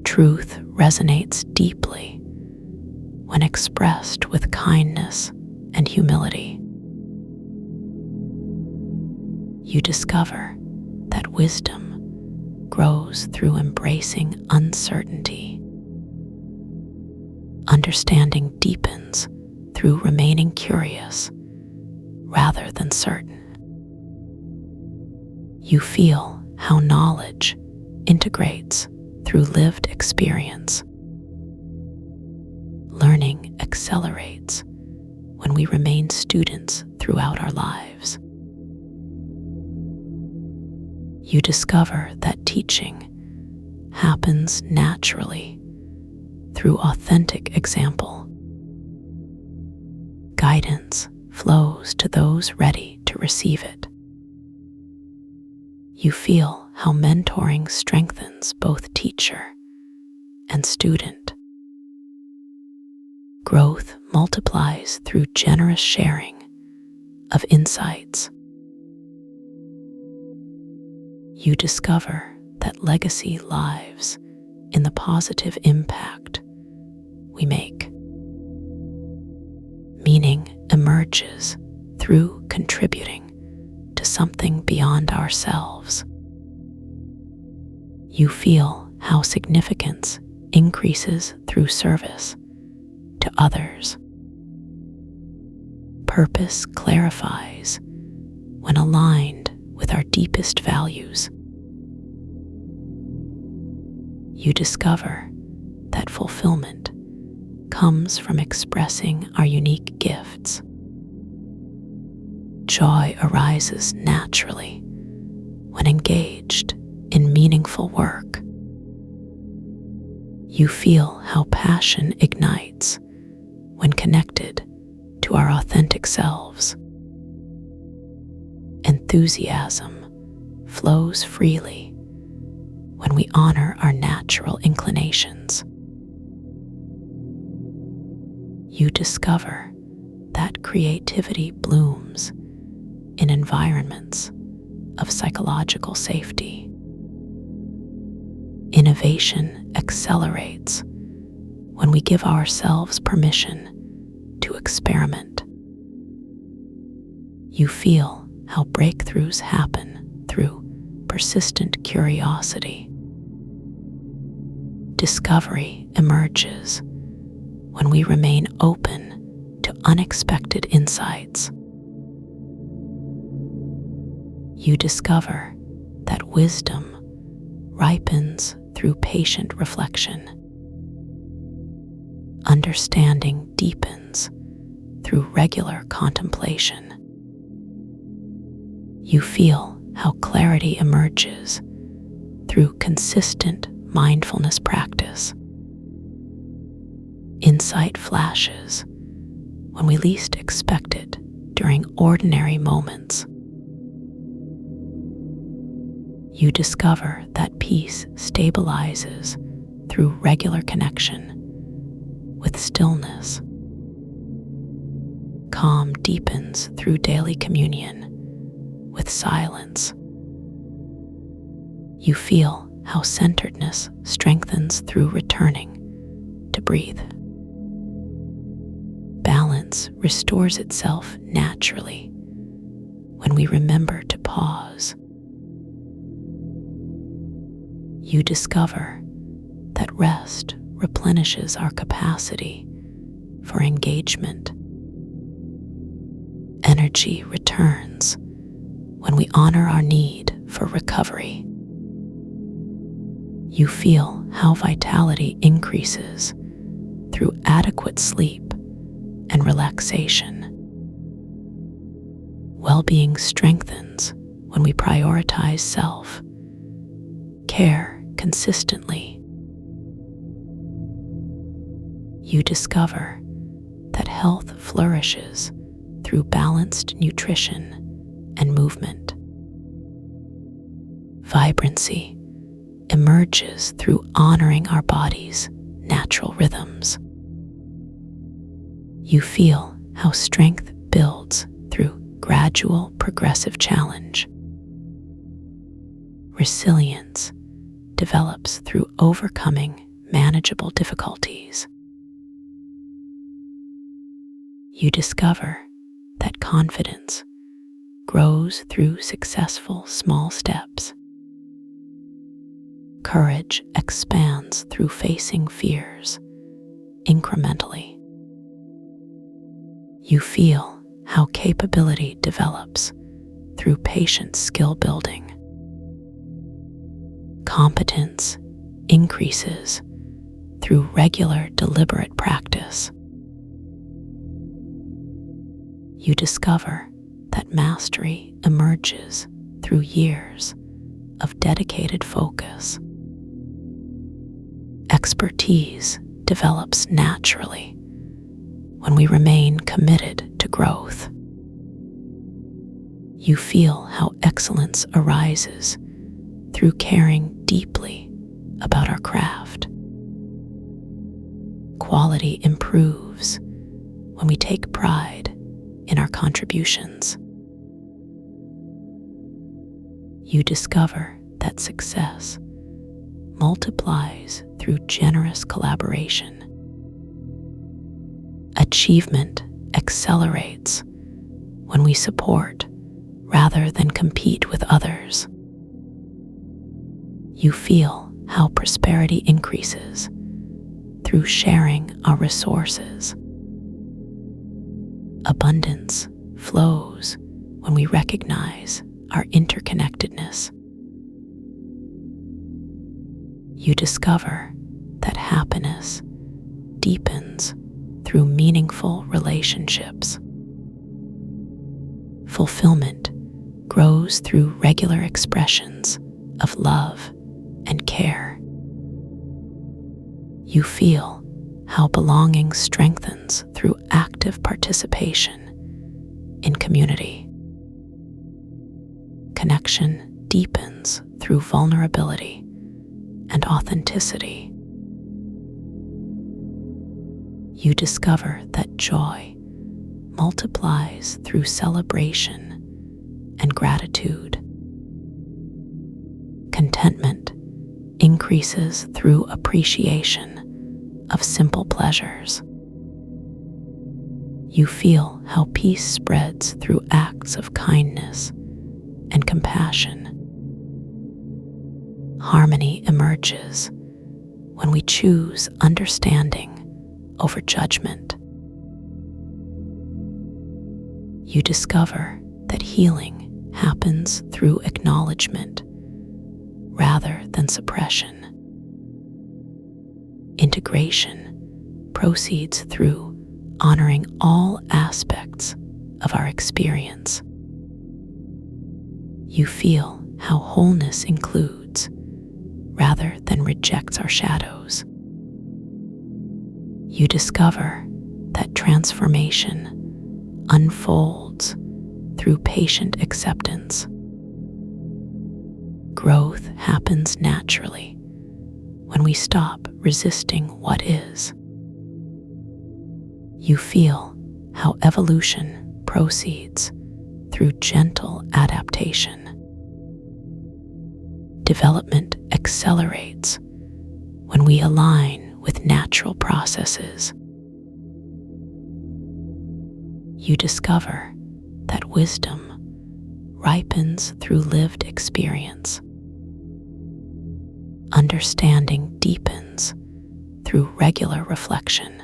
[SPEAKER 1] Truth resonates deeply when expressed with kindness and humility. You discover that wisdom grows through embracing uncertainty. Understanding deepens through remaining curious rather than certain. You feel how knowledge integrates through lived experience. Learning accelerates when we remain students throughout our lives. You discover that teaching happens naturally through authentic example. Guidance flows to those ready to receive it. You feel how mentoring strengthens both teacher and student. Growth multiplies through generous sharing of insights. You discover that legacy lives in the positive impact we make. Meaning emerges through contributing to something beyond ourselves. You feel how significance increases through service to others. Purpose clarifies when aligned with our deepest values. You discover that fulfillment comes from expressing our unique gifts. Joy arises naturally when engaged in meaningful work. You feel how passion ignites when connected to our authentic selves. Enthusiasm flows freely when we honor our natural inclinations. You discover that creativity blooms in environments of psychological safety. Innovation accelerates when we give ourselves permission to experiment. You feel how breakthroughs happen through persistent curiosity. Discovery emerges when we remain open to unexpected insights. You discover that wisdom ripens through patient reflection. Understanding deepens through regular contemplation. You feel how clarity emerges through consistent mindfulness practice. Insight flashes when we least expect it during ordinary moments. You discover that peace stabilizes through regular connection with stillness. Calm deepens through daily communion with silence. You feel how centeredness strengthens through returning to breathe. Balance restores itself naturally when we remember to pause. You discover that rest replenishes our capacity for engagement. Energy returns when we honor our need for recovery. You feel how vitality increases through adequate sleep and relaxation. Well-being strengthens when we prioritize self-care consistently. You discover that health flourishes through balanced nutrition and movement. Vibrancy emerges through honoring our body's natural rhythms. You feel how strength builds through gradual progressive challenge. Resilience develops through overcoming manageable difficulties. You discover that confidence grows through successful small steps. Courage expands through facing fears incrementally. You feel how capability develops through patient skill building. Competence increases through regular deliberate practice. You discover that mastery emerges through years of dedicated focus. Expertise develops naturally when we remain committed to growth. You feel how excellence arises through caring deeply about our craft. Quality improves when we take pride in our contributions. You discover that success multiplies through generous collaboration. Achievement accelerates when we support rather than compete with others. You feel how prosperity increases through sharing our resources. Abundance flows when we recognize our interconnectedness. You discover that happiness deepens through meaningful relationships. Fulfillment grows through regular expressions of love and care. You feel how belonging strengthens through active participation in community. Connection deepens through vulnerability and authenticity. You discover that joy multiplies through celebration and gratitude. Contentment increases through appreciation of simple pleasures. You feel how peace spreads through acts of kindness and compassion. Harmony emerges when we choose understanding over judgment. You discover that healing happens through acknowledgement rather than suppression. Integration proceeds through honoring all aspects of our experience. You feel how wholeness includes rather than rejects our shadows. You discover that transformation unfolds through patient acceptance. Growth happens naturally when we stop resisting what is. You feel how evolution proceeds through gentle adaptation. Development accelerates when we align with natural processes. You discover that wisdom ripens through lived experience. Understanding deepens through regular reflection.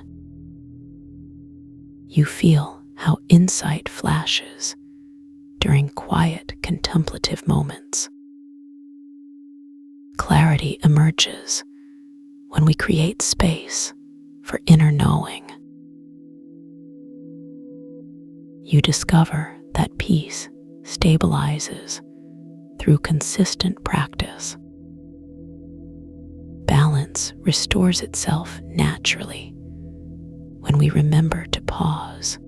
[SPEAKER 1] You feel how insight flashes during quiet contemplative moments. Clarity emerges when we create space for inner knowing. You discover that peace stabilizes through consistent practice. Balance restores itself naturally when we remember to pause.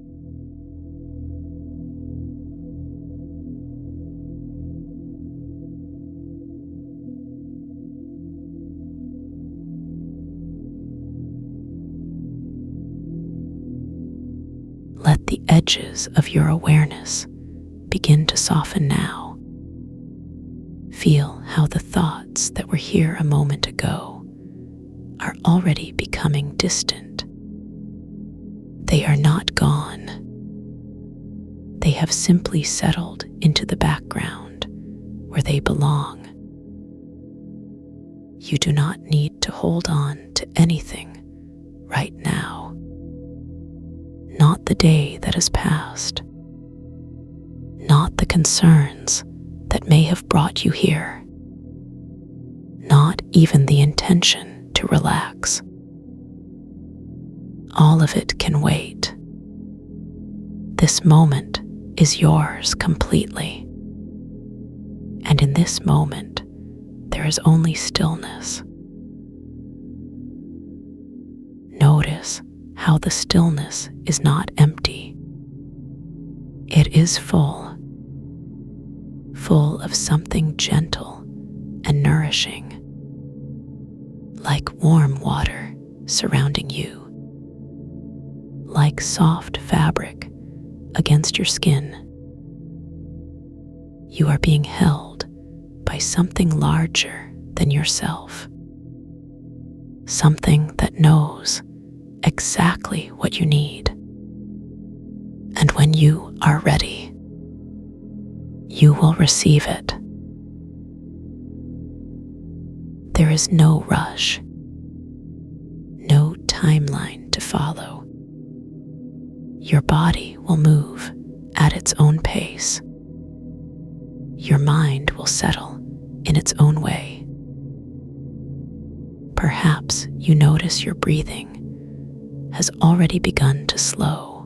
[SPEAKER 1] Let the edges of your awareness begin to soften now. Feel how the thoughts that were here a moment ago are already becoming distant. They are not gone. They have simply settled into the background where they belong. You do not need to hold on to anything right now. Not the day that has passed. Not the concerns that may have brought you here. Not even the intention to relax. All of it can wait. This moment is yours completely. And in this moment, there is only stillness. Notice how the stillness is not empty. It is full of something gentle and nourishing, like warm water surrounding you, like soft fabric against your skin. You are being held by something larger than yourself, something that knows exactly what you need. And when you are ready, you will receive it. There is no rush, no timeline to follow. Your body will move at its own pace. Your mind will settle in its own way. Perhaps you notice your breathing has already begun to slow.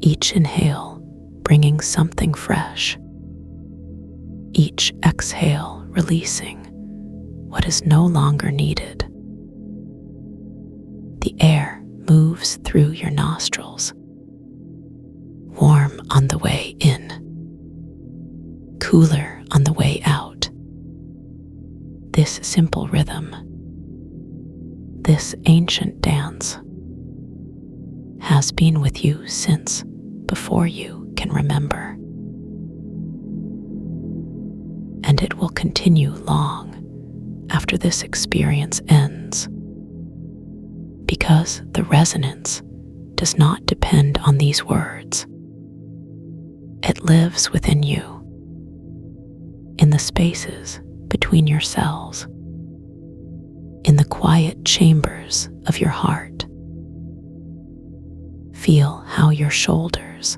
[SPEAKER 1] Each inhale bringing something fresh. Each exhale releasing what is no longer needed. The air moves through your nostrils, warm on the way in, cooler on the way out. This simple rhythm, this ancient dance, has been with you since before you can remember. And it will continue long after this experience ends, because the resonance does not depend on these words. It lives within you, in the spaces between your cells, in the the quiet chambers of your heart. Feel how your shoulders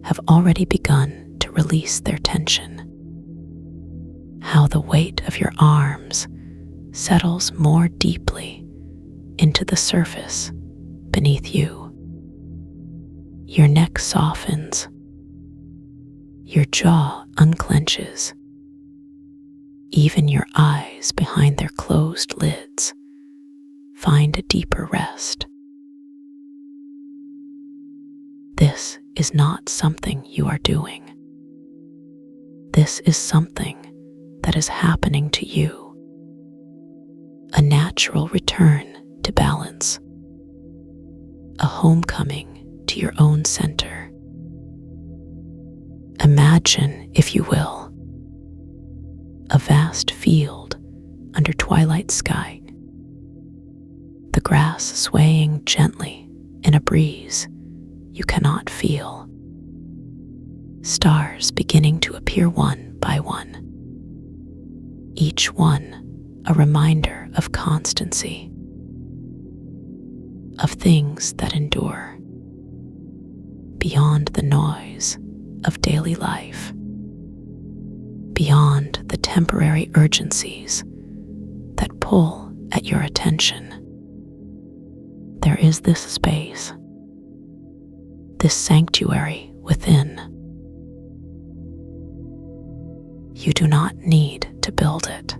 [SPEAKER 1] have already begun to release their tension, how the weight of your arms settles more deeply into the surface beneath you. Your neck softens, your jaw unclenches, even your eyes behind their closed lids find a deeper rest. This is not something you are doing. This is something that is happening to you. A natural return to balance. A homecoming to your own center. Imagine, if you will, a vast field under twilight sky. The grass swaying gently in a breeze you cannot feel. Stars beginning to appear one by one. Each one a reminder of constancy, of things that endure, beyond the noise of daily life, beyond the temporary urgencies that pull at your attention. There is this space, this sanctuary within. You do not need to build it.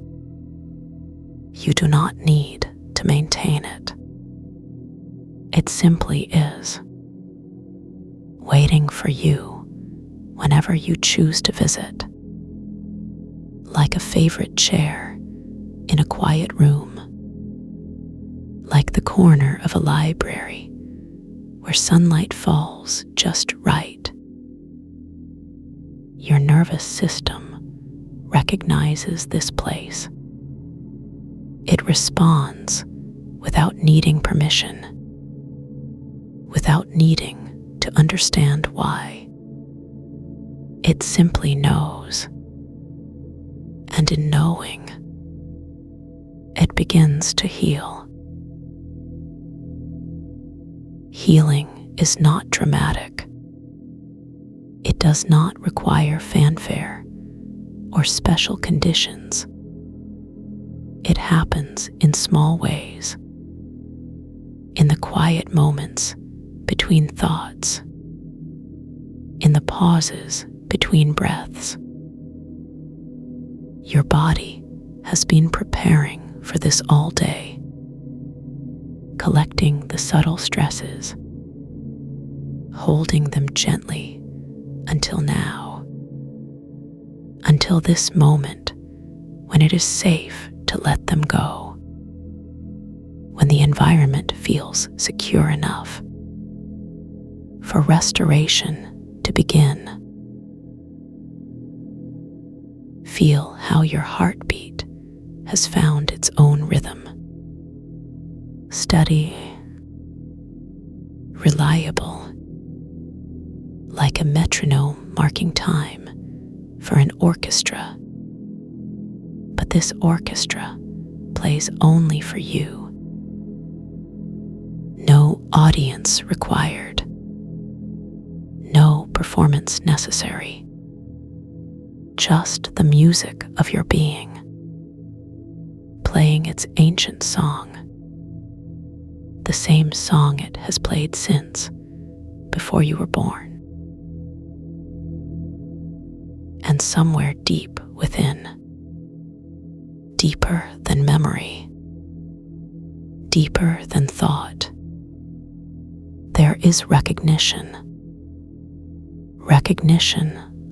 [SPEAKER 1] You do not need to maintain it. It simply is, waiting for you whenever you choose to visit, like a favorite chair in a quiet room, like the corner of a library where sunlight falls just right. Your nervous system recognizes this place. It responds without needing permission, without needing to understand why. It simply knows, and in knowing, it begins to heal. Healing is not dramatic. It does not require fanfare or special conditions. It happens in small ways, in the quiet moments between thoughts, in the pauses between breaths. Your body has been preparing for this all day, collecting the subtle stresses, holding them gently until now, until this moment when it is safe to let them go, when the environment feels secure enough for restoration to begin. Feel how your heartbeat has found its own rhythm. Steady, reliable, like a metronome marking time for an orchestra. But this orchestra plays only for you. No audience required. No performance necessary. Just the music of your being, playing its ancient song, the same song it has played since before you were born. And somewhere deep within, deeper than memory, deeper than thought, there is recognition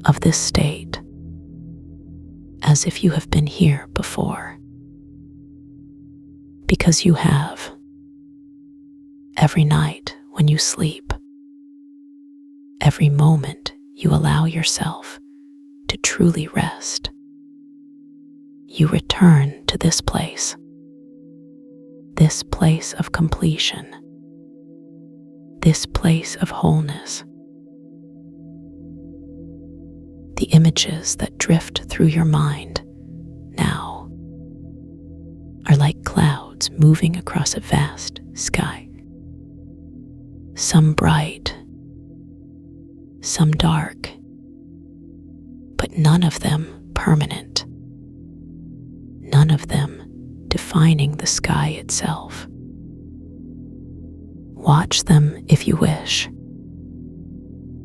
[SPEAKER 1] of this state, as if you have been here before. Because you have. Every night when you sleep, every moment you allow yourself to truly rest, you return to this place of completion, this place of wholeness. The images that drift through your mind now are like clouds clouds moving across a vast sky. Some bright, some dark, but none of them permanent. None of them defining the sky itself. Watch them if you wish,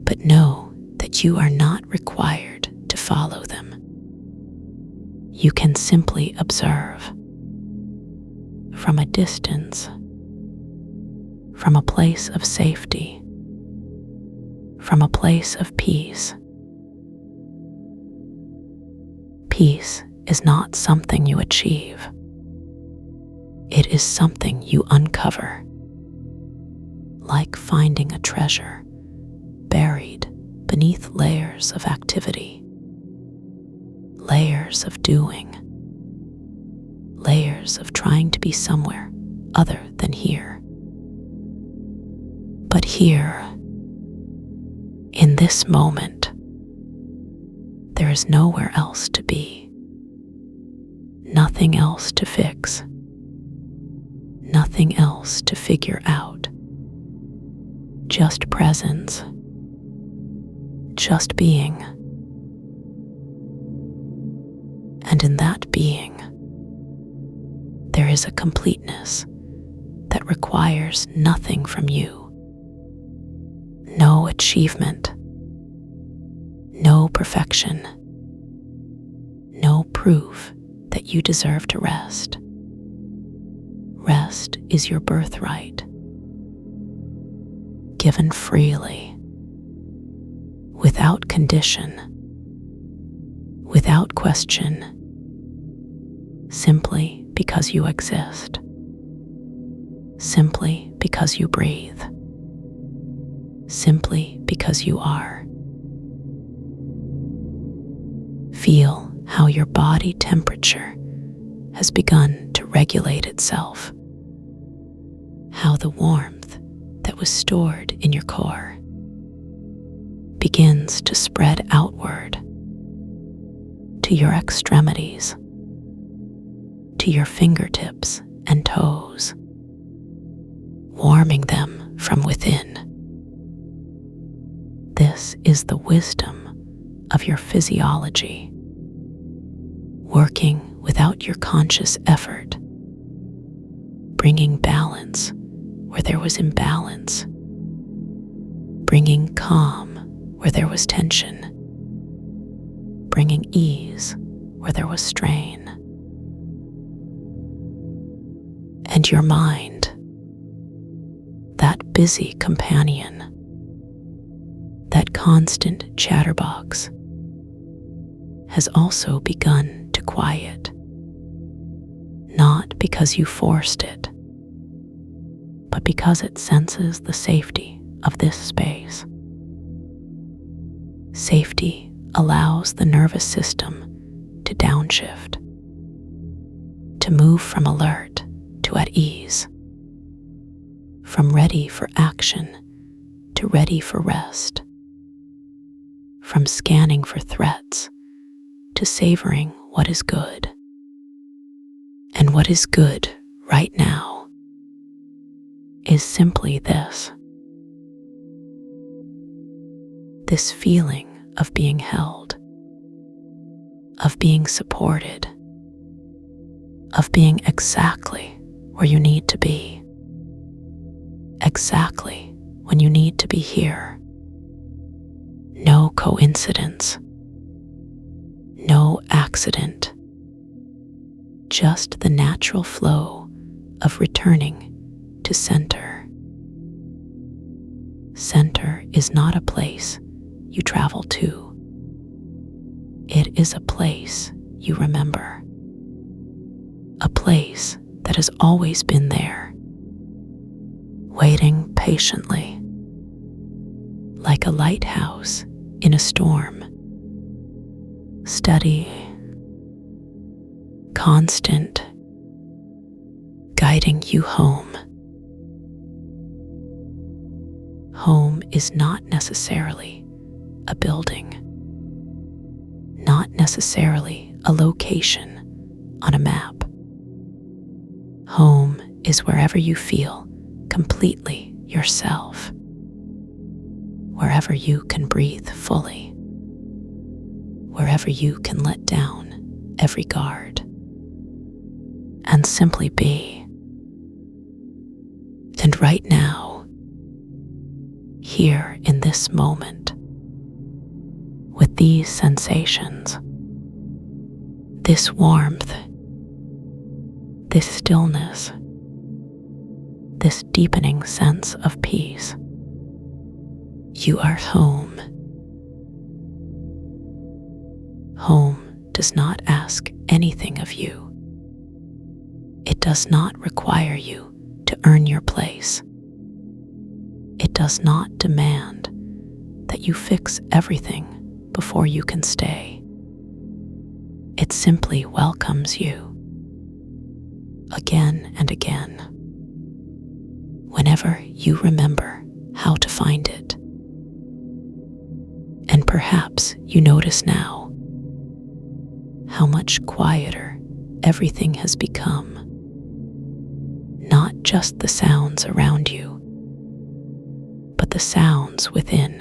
[SPEAKER 1] but know that you are not required to follow them. You can simply observe from a distance, from a place of safety, from a place of peace. Peace is not something you achieve. It is something you uncover, like finding a treasure buried beneath layers of activity, layers of doing, layers of trying to be somewhere other than here. But here, in this moment, there is nowhere else to be, nothing else to fix, nothing else to figure out. Just presence, just being. And in that being, there is a completeness that requires nothing from you. No achievement, no perfection, no proof that you deserve to rest. Rest is your birthright, given freely, without condition, without question, simply because you exist, simply because you breathe, simply because you are. Feel how your body temperature has begun to regulate itself, how the warmth that was stored in your core begins to spread outward to your extremities, to your fingertips and toes, warming them from within. This is the wisdom of your physiology, working without your conscious effort, bringing balance where there was imbalance, bringing calm where there was tension, bringing ease where there was strain. And your mind, that busy companion, that constant chatterbox, has also begun to quiet, not because you forced it, but because it senses the safety of this space. Safety allows the nervous system to downshift, to move from alert to at ease, from ready for action to ready for rest, from scanning for threats to savoring what is good. And what is good right now is simply this feeling of being held, of being supported, of being exactly where you need to be, exactly when you need to be here. No coincidence, no accident, just the natural flow of returning to center. Center is not a place you travel to. It is a place you remember, a place that has always been there, waiting patiently, like a lighthouse in a storm, steady, constant, guiding you home. Home is not necessarily a building, not necessarily a location on a map. Home is wherever you feel completely yourself, wherever you can breathe fully, wherever you can let down every guard and simply be. And right now, here in this moment, with these sensations, this warmth, this stillness, this deepening sense of peace, you are home. Home does not ask anything of you. It does not require you to earn your place. It does not demand that you fix everything before you can stay. It simply welcomes you again and again, whenever you remember how to find it. And perhaps you notice now how much quieter everything has become. Not just the sounds around you, but the sounds within,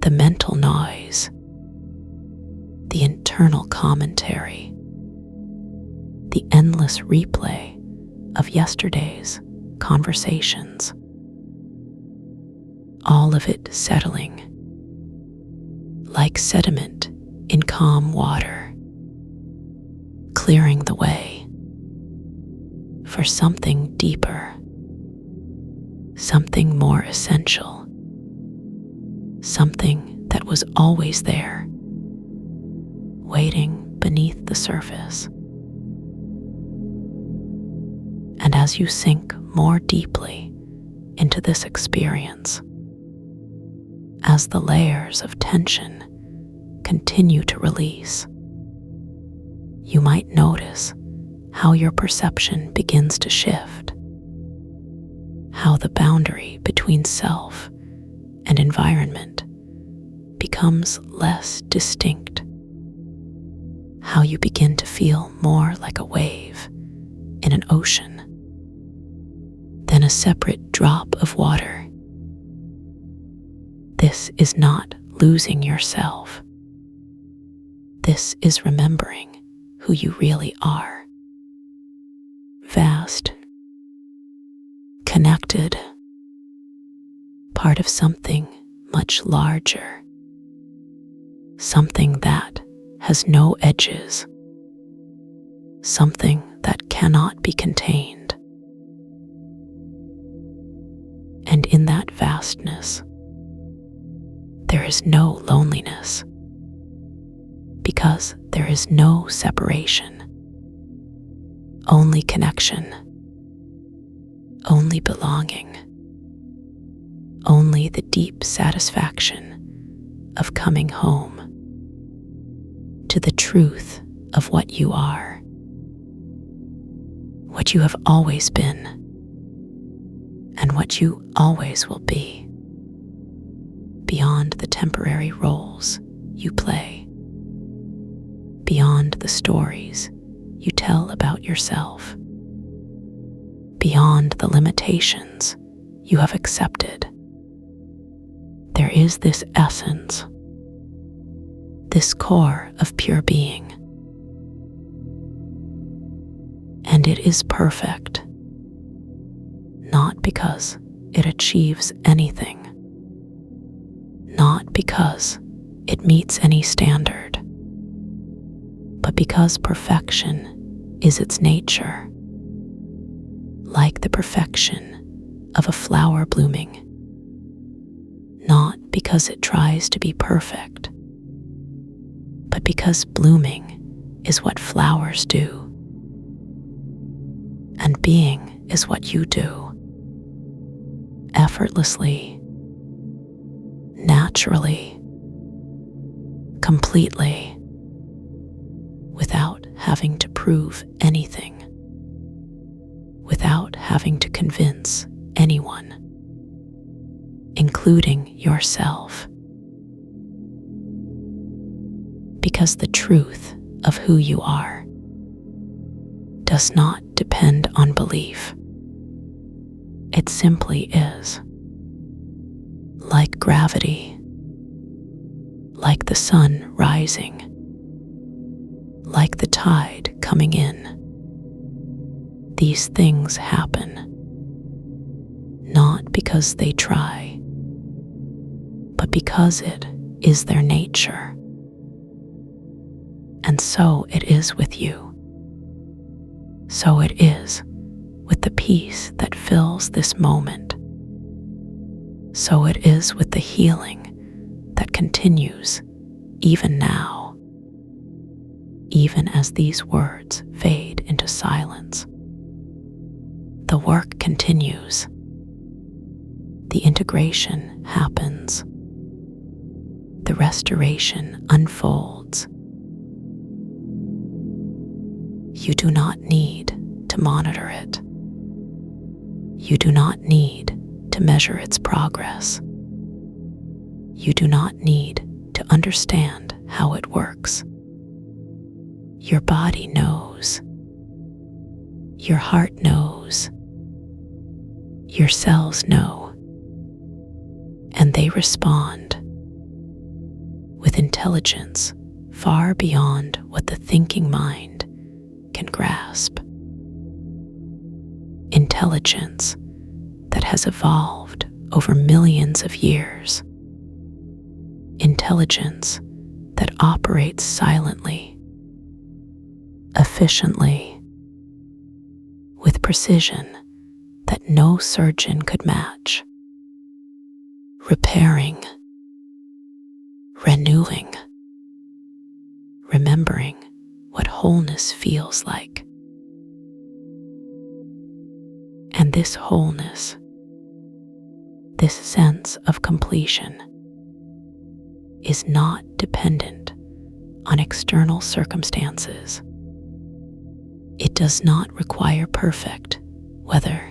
[SPEAKER 1] the mental noise, the internal commentary, the endless replay of yesterday's conversations, all of it settling like sediment in calm water, clearing the way for something deeper, something more essential, something that was always there, waiting beneath the surface. And as you sink more deeply into this experience, as the layers of tension continue to release, you might notice how your perception begins to shift, how the boundary between self and environment becomes less distinct, how you begin to feel more like a wave in an ocean than a separate drop of water. This is not losing yourself. This is remembering who you really are. Vast, connected, part of something much larger, something that has no edges, something that cannot be contained. And in that vastness, there is no loneliness, because there is no separation. Only connection, only belonging, only the deep satisfaction of coming home to the truth of what you are, what you have always been, and what you always will be, beyond the temporary roles you play, beyond the stories you tell about yourself, beyond the limitations you have accepted. There is this essence, this core of pure being, and it is perfect, not because it achieves anything, not because it meets any standard, but because perfection is its nature, like the perfection of a flower blooming, not because it tries to be perfect, but because blooming is what flowers do, and being is what you do, effortlessly, naturally, completely, without having to prove anything, without having to convince anyone, including yourself. Because the truth of who you are does not depend on belief. It simply is. Like gravity, like the sun rising, like the tide coming in. These things happen, not because they try, but because it is their nature. And so it is with you. So it is with the peace that fills this moment. So it is with the healing that continues even now, even as these words fade into silence. The work continues. The integration happens. The restoration unfolds. You do not need to monitor it. You do not need to measure its progress. You do not need to understand how it works. Your body knows. Your heart knows. Your cells know. And they respond with intelligence far beyond what the thinking mind can grasp. Intelligence that has evolved over millions of years. Intelligence that operates silently, efficiently, with precision that no surgeon could match. Repairing, renewing, remembering what wholeness feels like. And this wholeness, this sense of completion, is not dependent on external circumstances. It does not require perfect weather,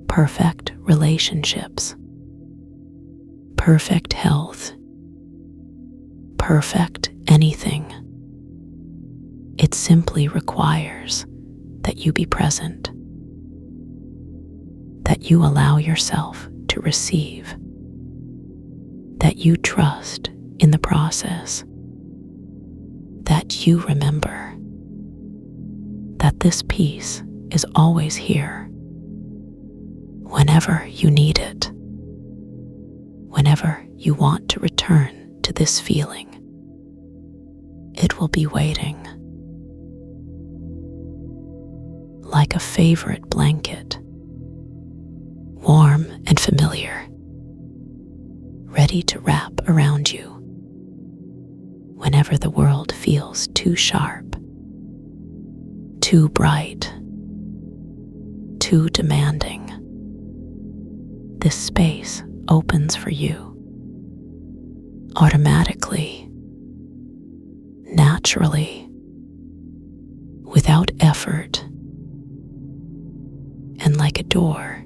[SPEAKER 1] perfect relationships, perfect health, perfect anything. It simply requires that you be present, that you allow yourself to receive, that you trust in the process, that you remember that this peace is always here, whenever you need it, whenever you want to return to this feeling. It will be waiting. Like a favorite blanket, warm and familiar, ready to wrap around you whenever the world feels too sharp, too bright, too demanding. This space opens for you automatically, naturally, without effort, and like a door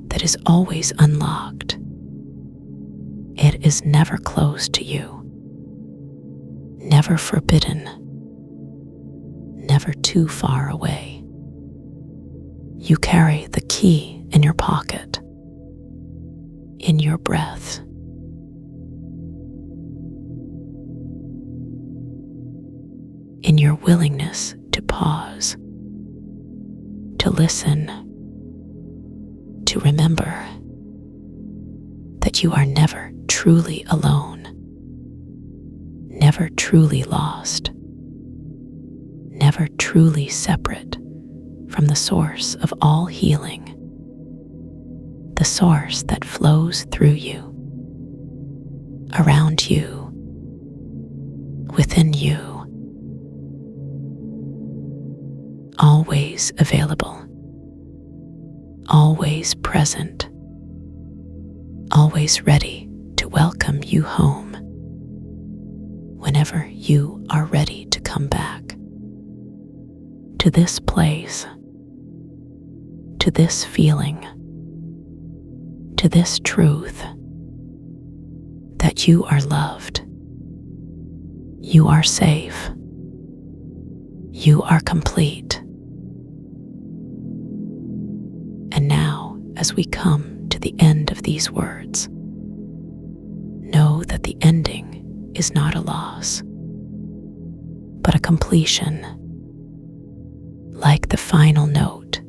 [SPEAKER 1] that is always unlocked. It is never closed to you, never forbidden, never too far away. You carry the key in your pocket, in your breath, in your willingness to pause, to listen, to remember that you are never truly alone, never truly lost, never truly separate from the source of all healing, the source that flows through you, around you, within you, always available, always present, always ready to welcome you home whenever you are ready to come back to this place, to this feeling, to this truth that you are loved, you are safe, you are complete, as we come to the end of these words, know that the ending is not a loss, but a completion, like the final note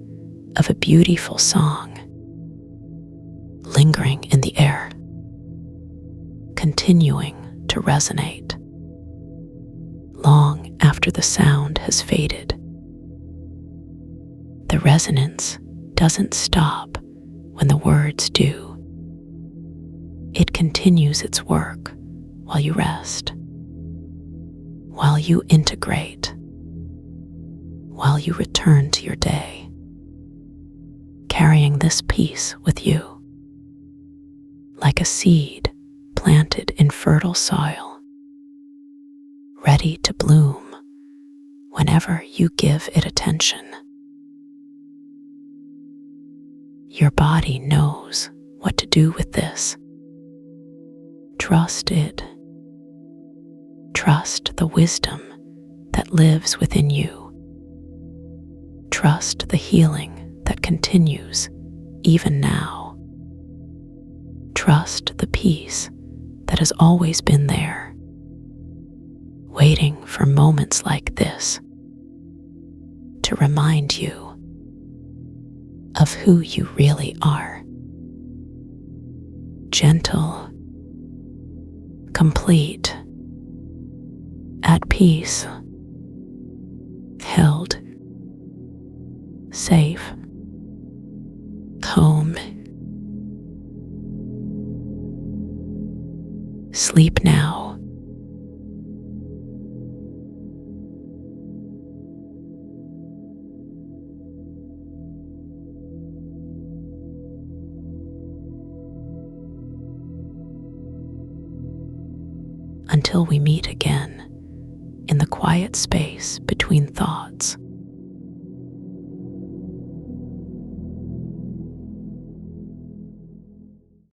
[SPEAKER 1] of a beautiful song, lingering in the air, continuing to resonate long after the sound has faded. The resonance doesn't stop when the words do. It continues its work while you rest, while you integrate, while you return to your day, carrying this peace with you, like a seed planted in fertile soil, ready to bloom whenever you give it attention. Your body knows what to do with this. Trust it. Trust the wisdom that lives within you. Trust the healing that continues even now. Trust the peace that has always been there, waiting for moments like this to remind you of who you really are. Gentle, complete, at peace, held, safe, home. Sleep now. Until we meet again in the quiet space between thoughts.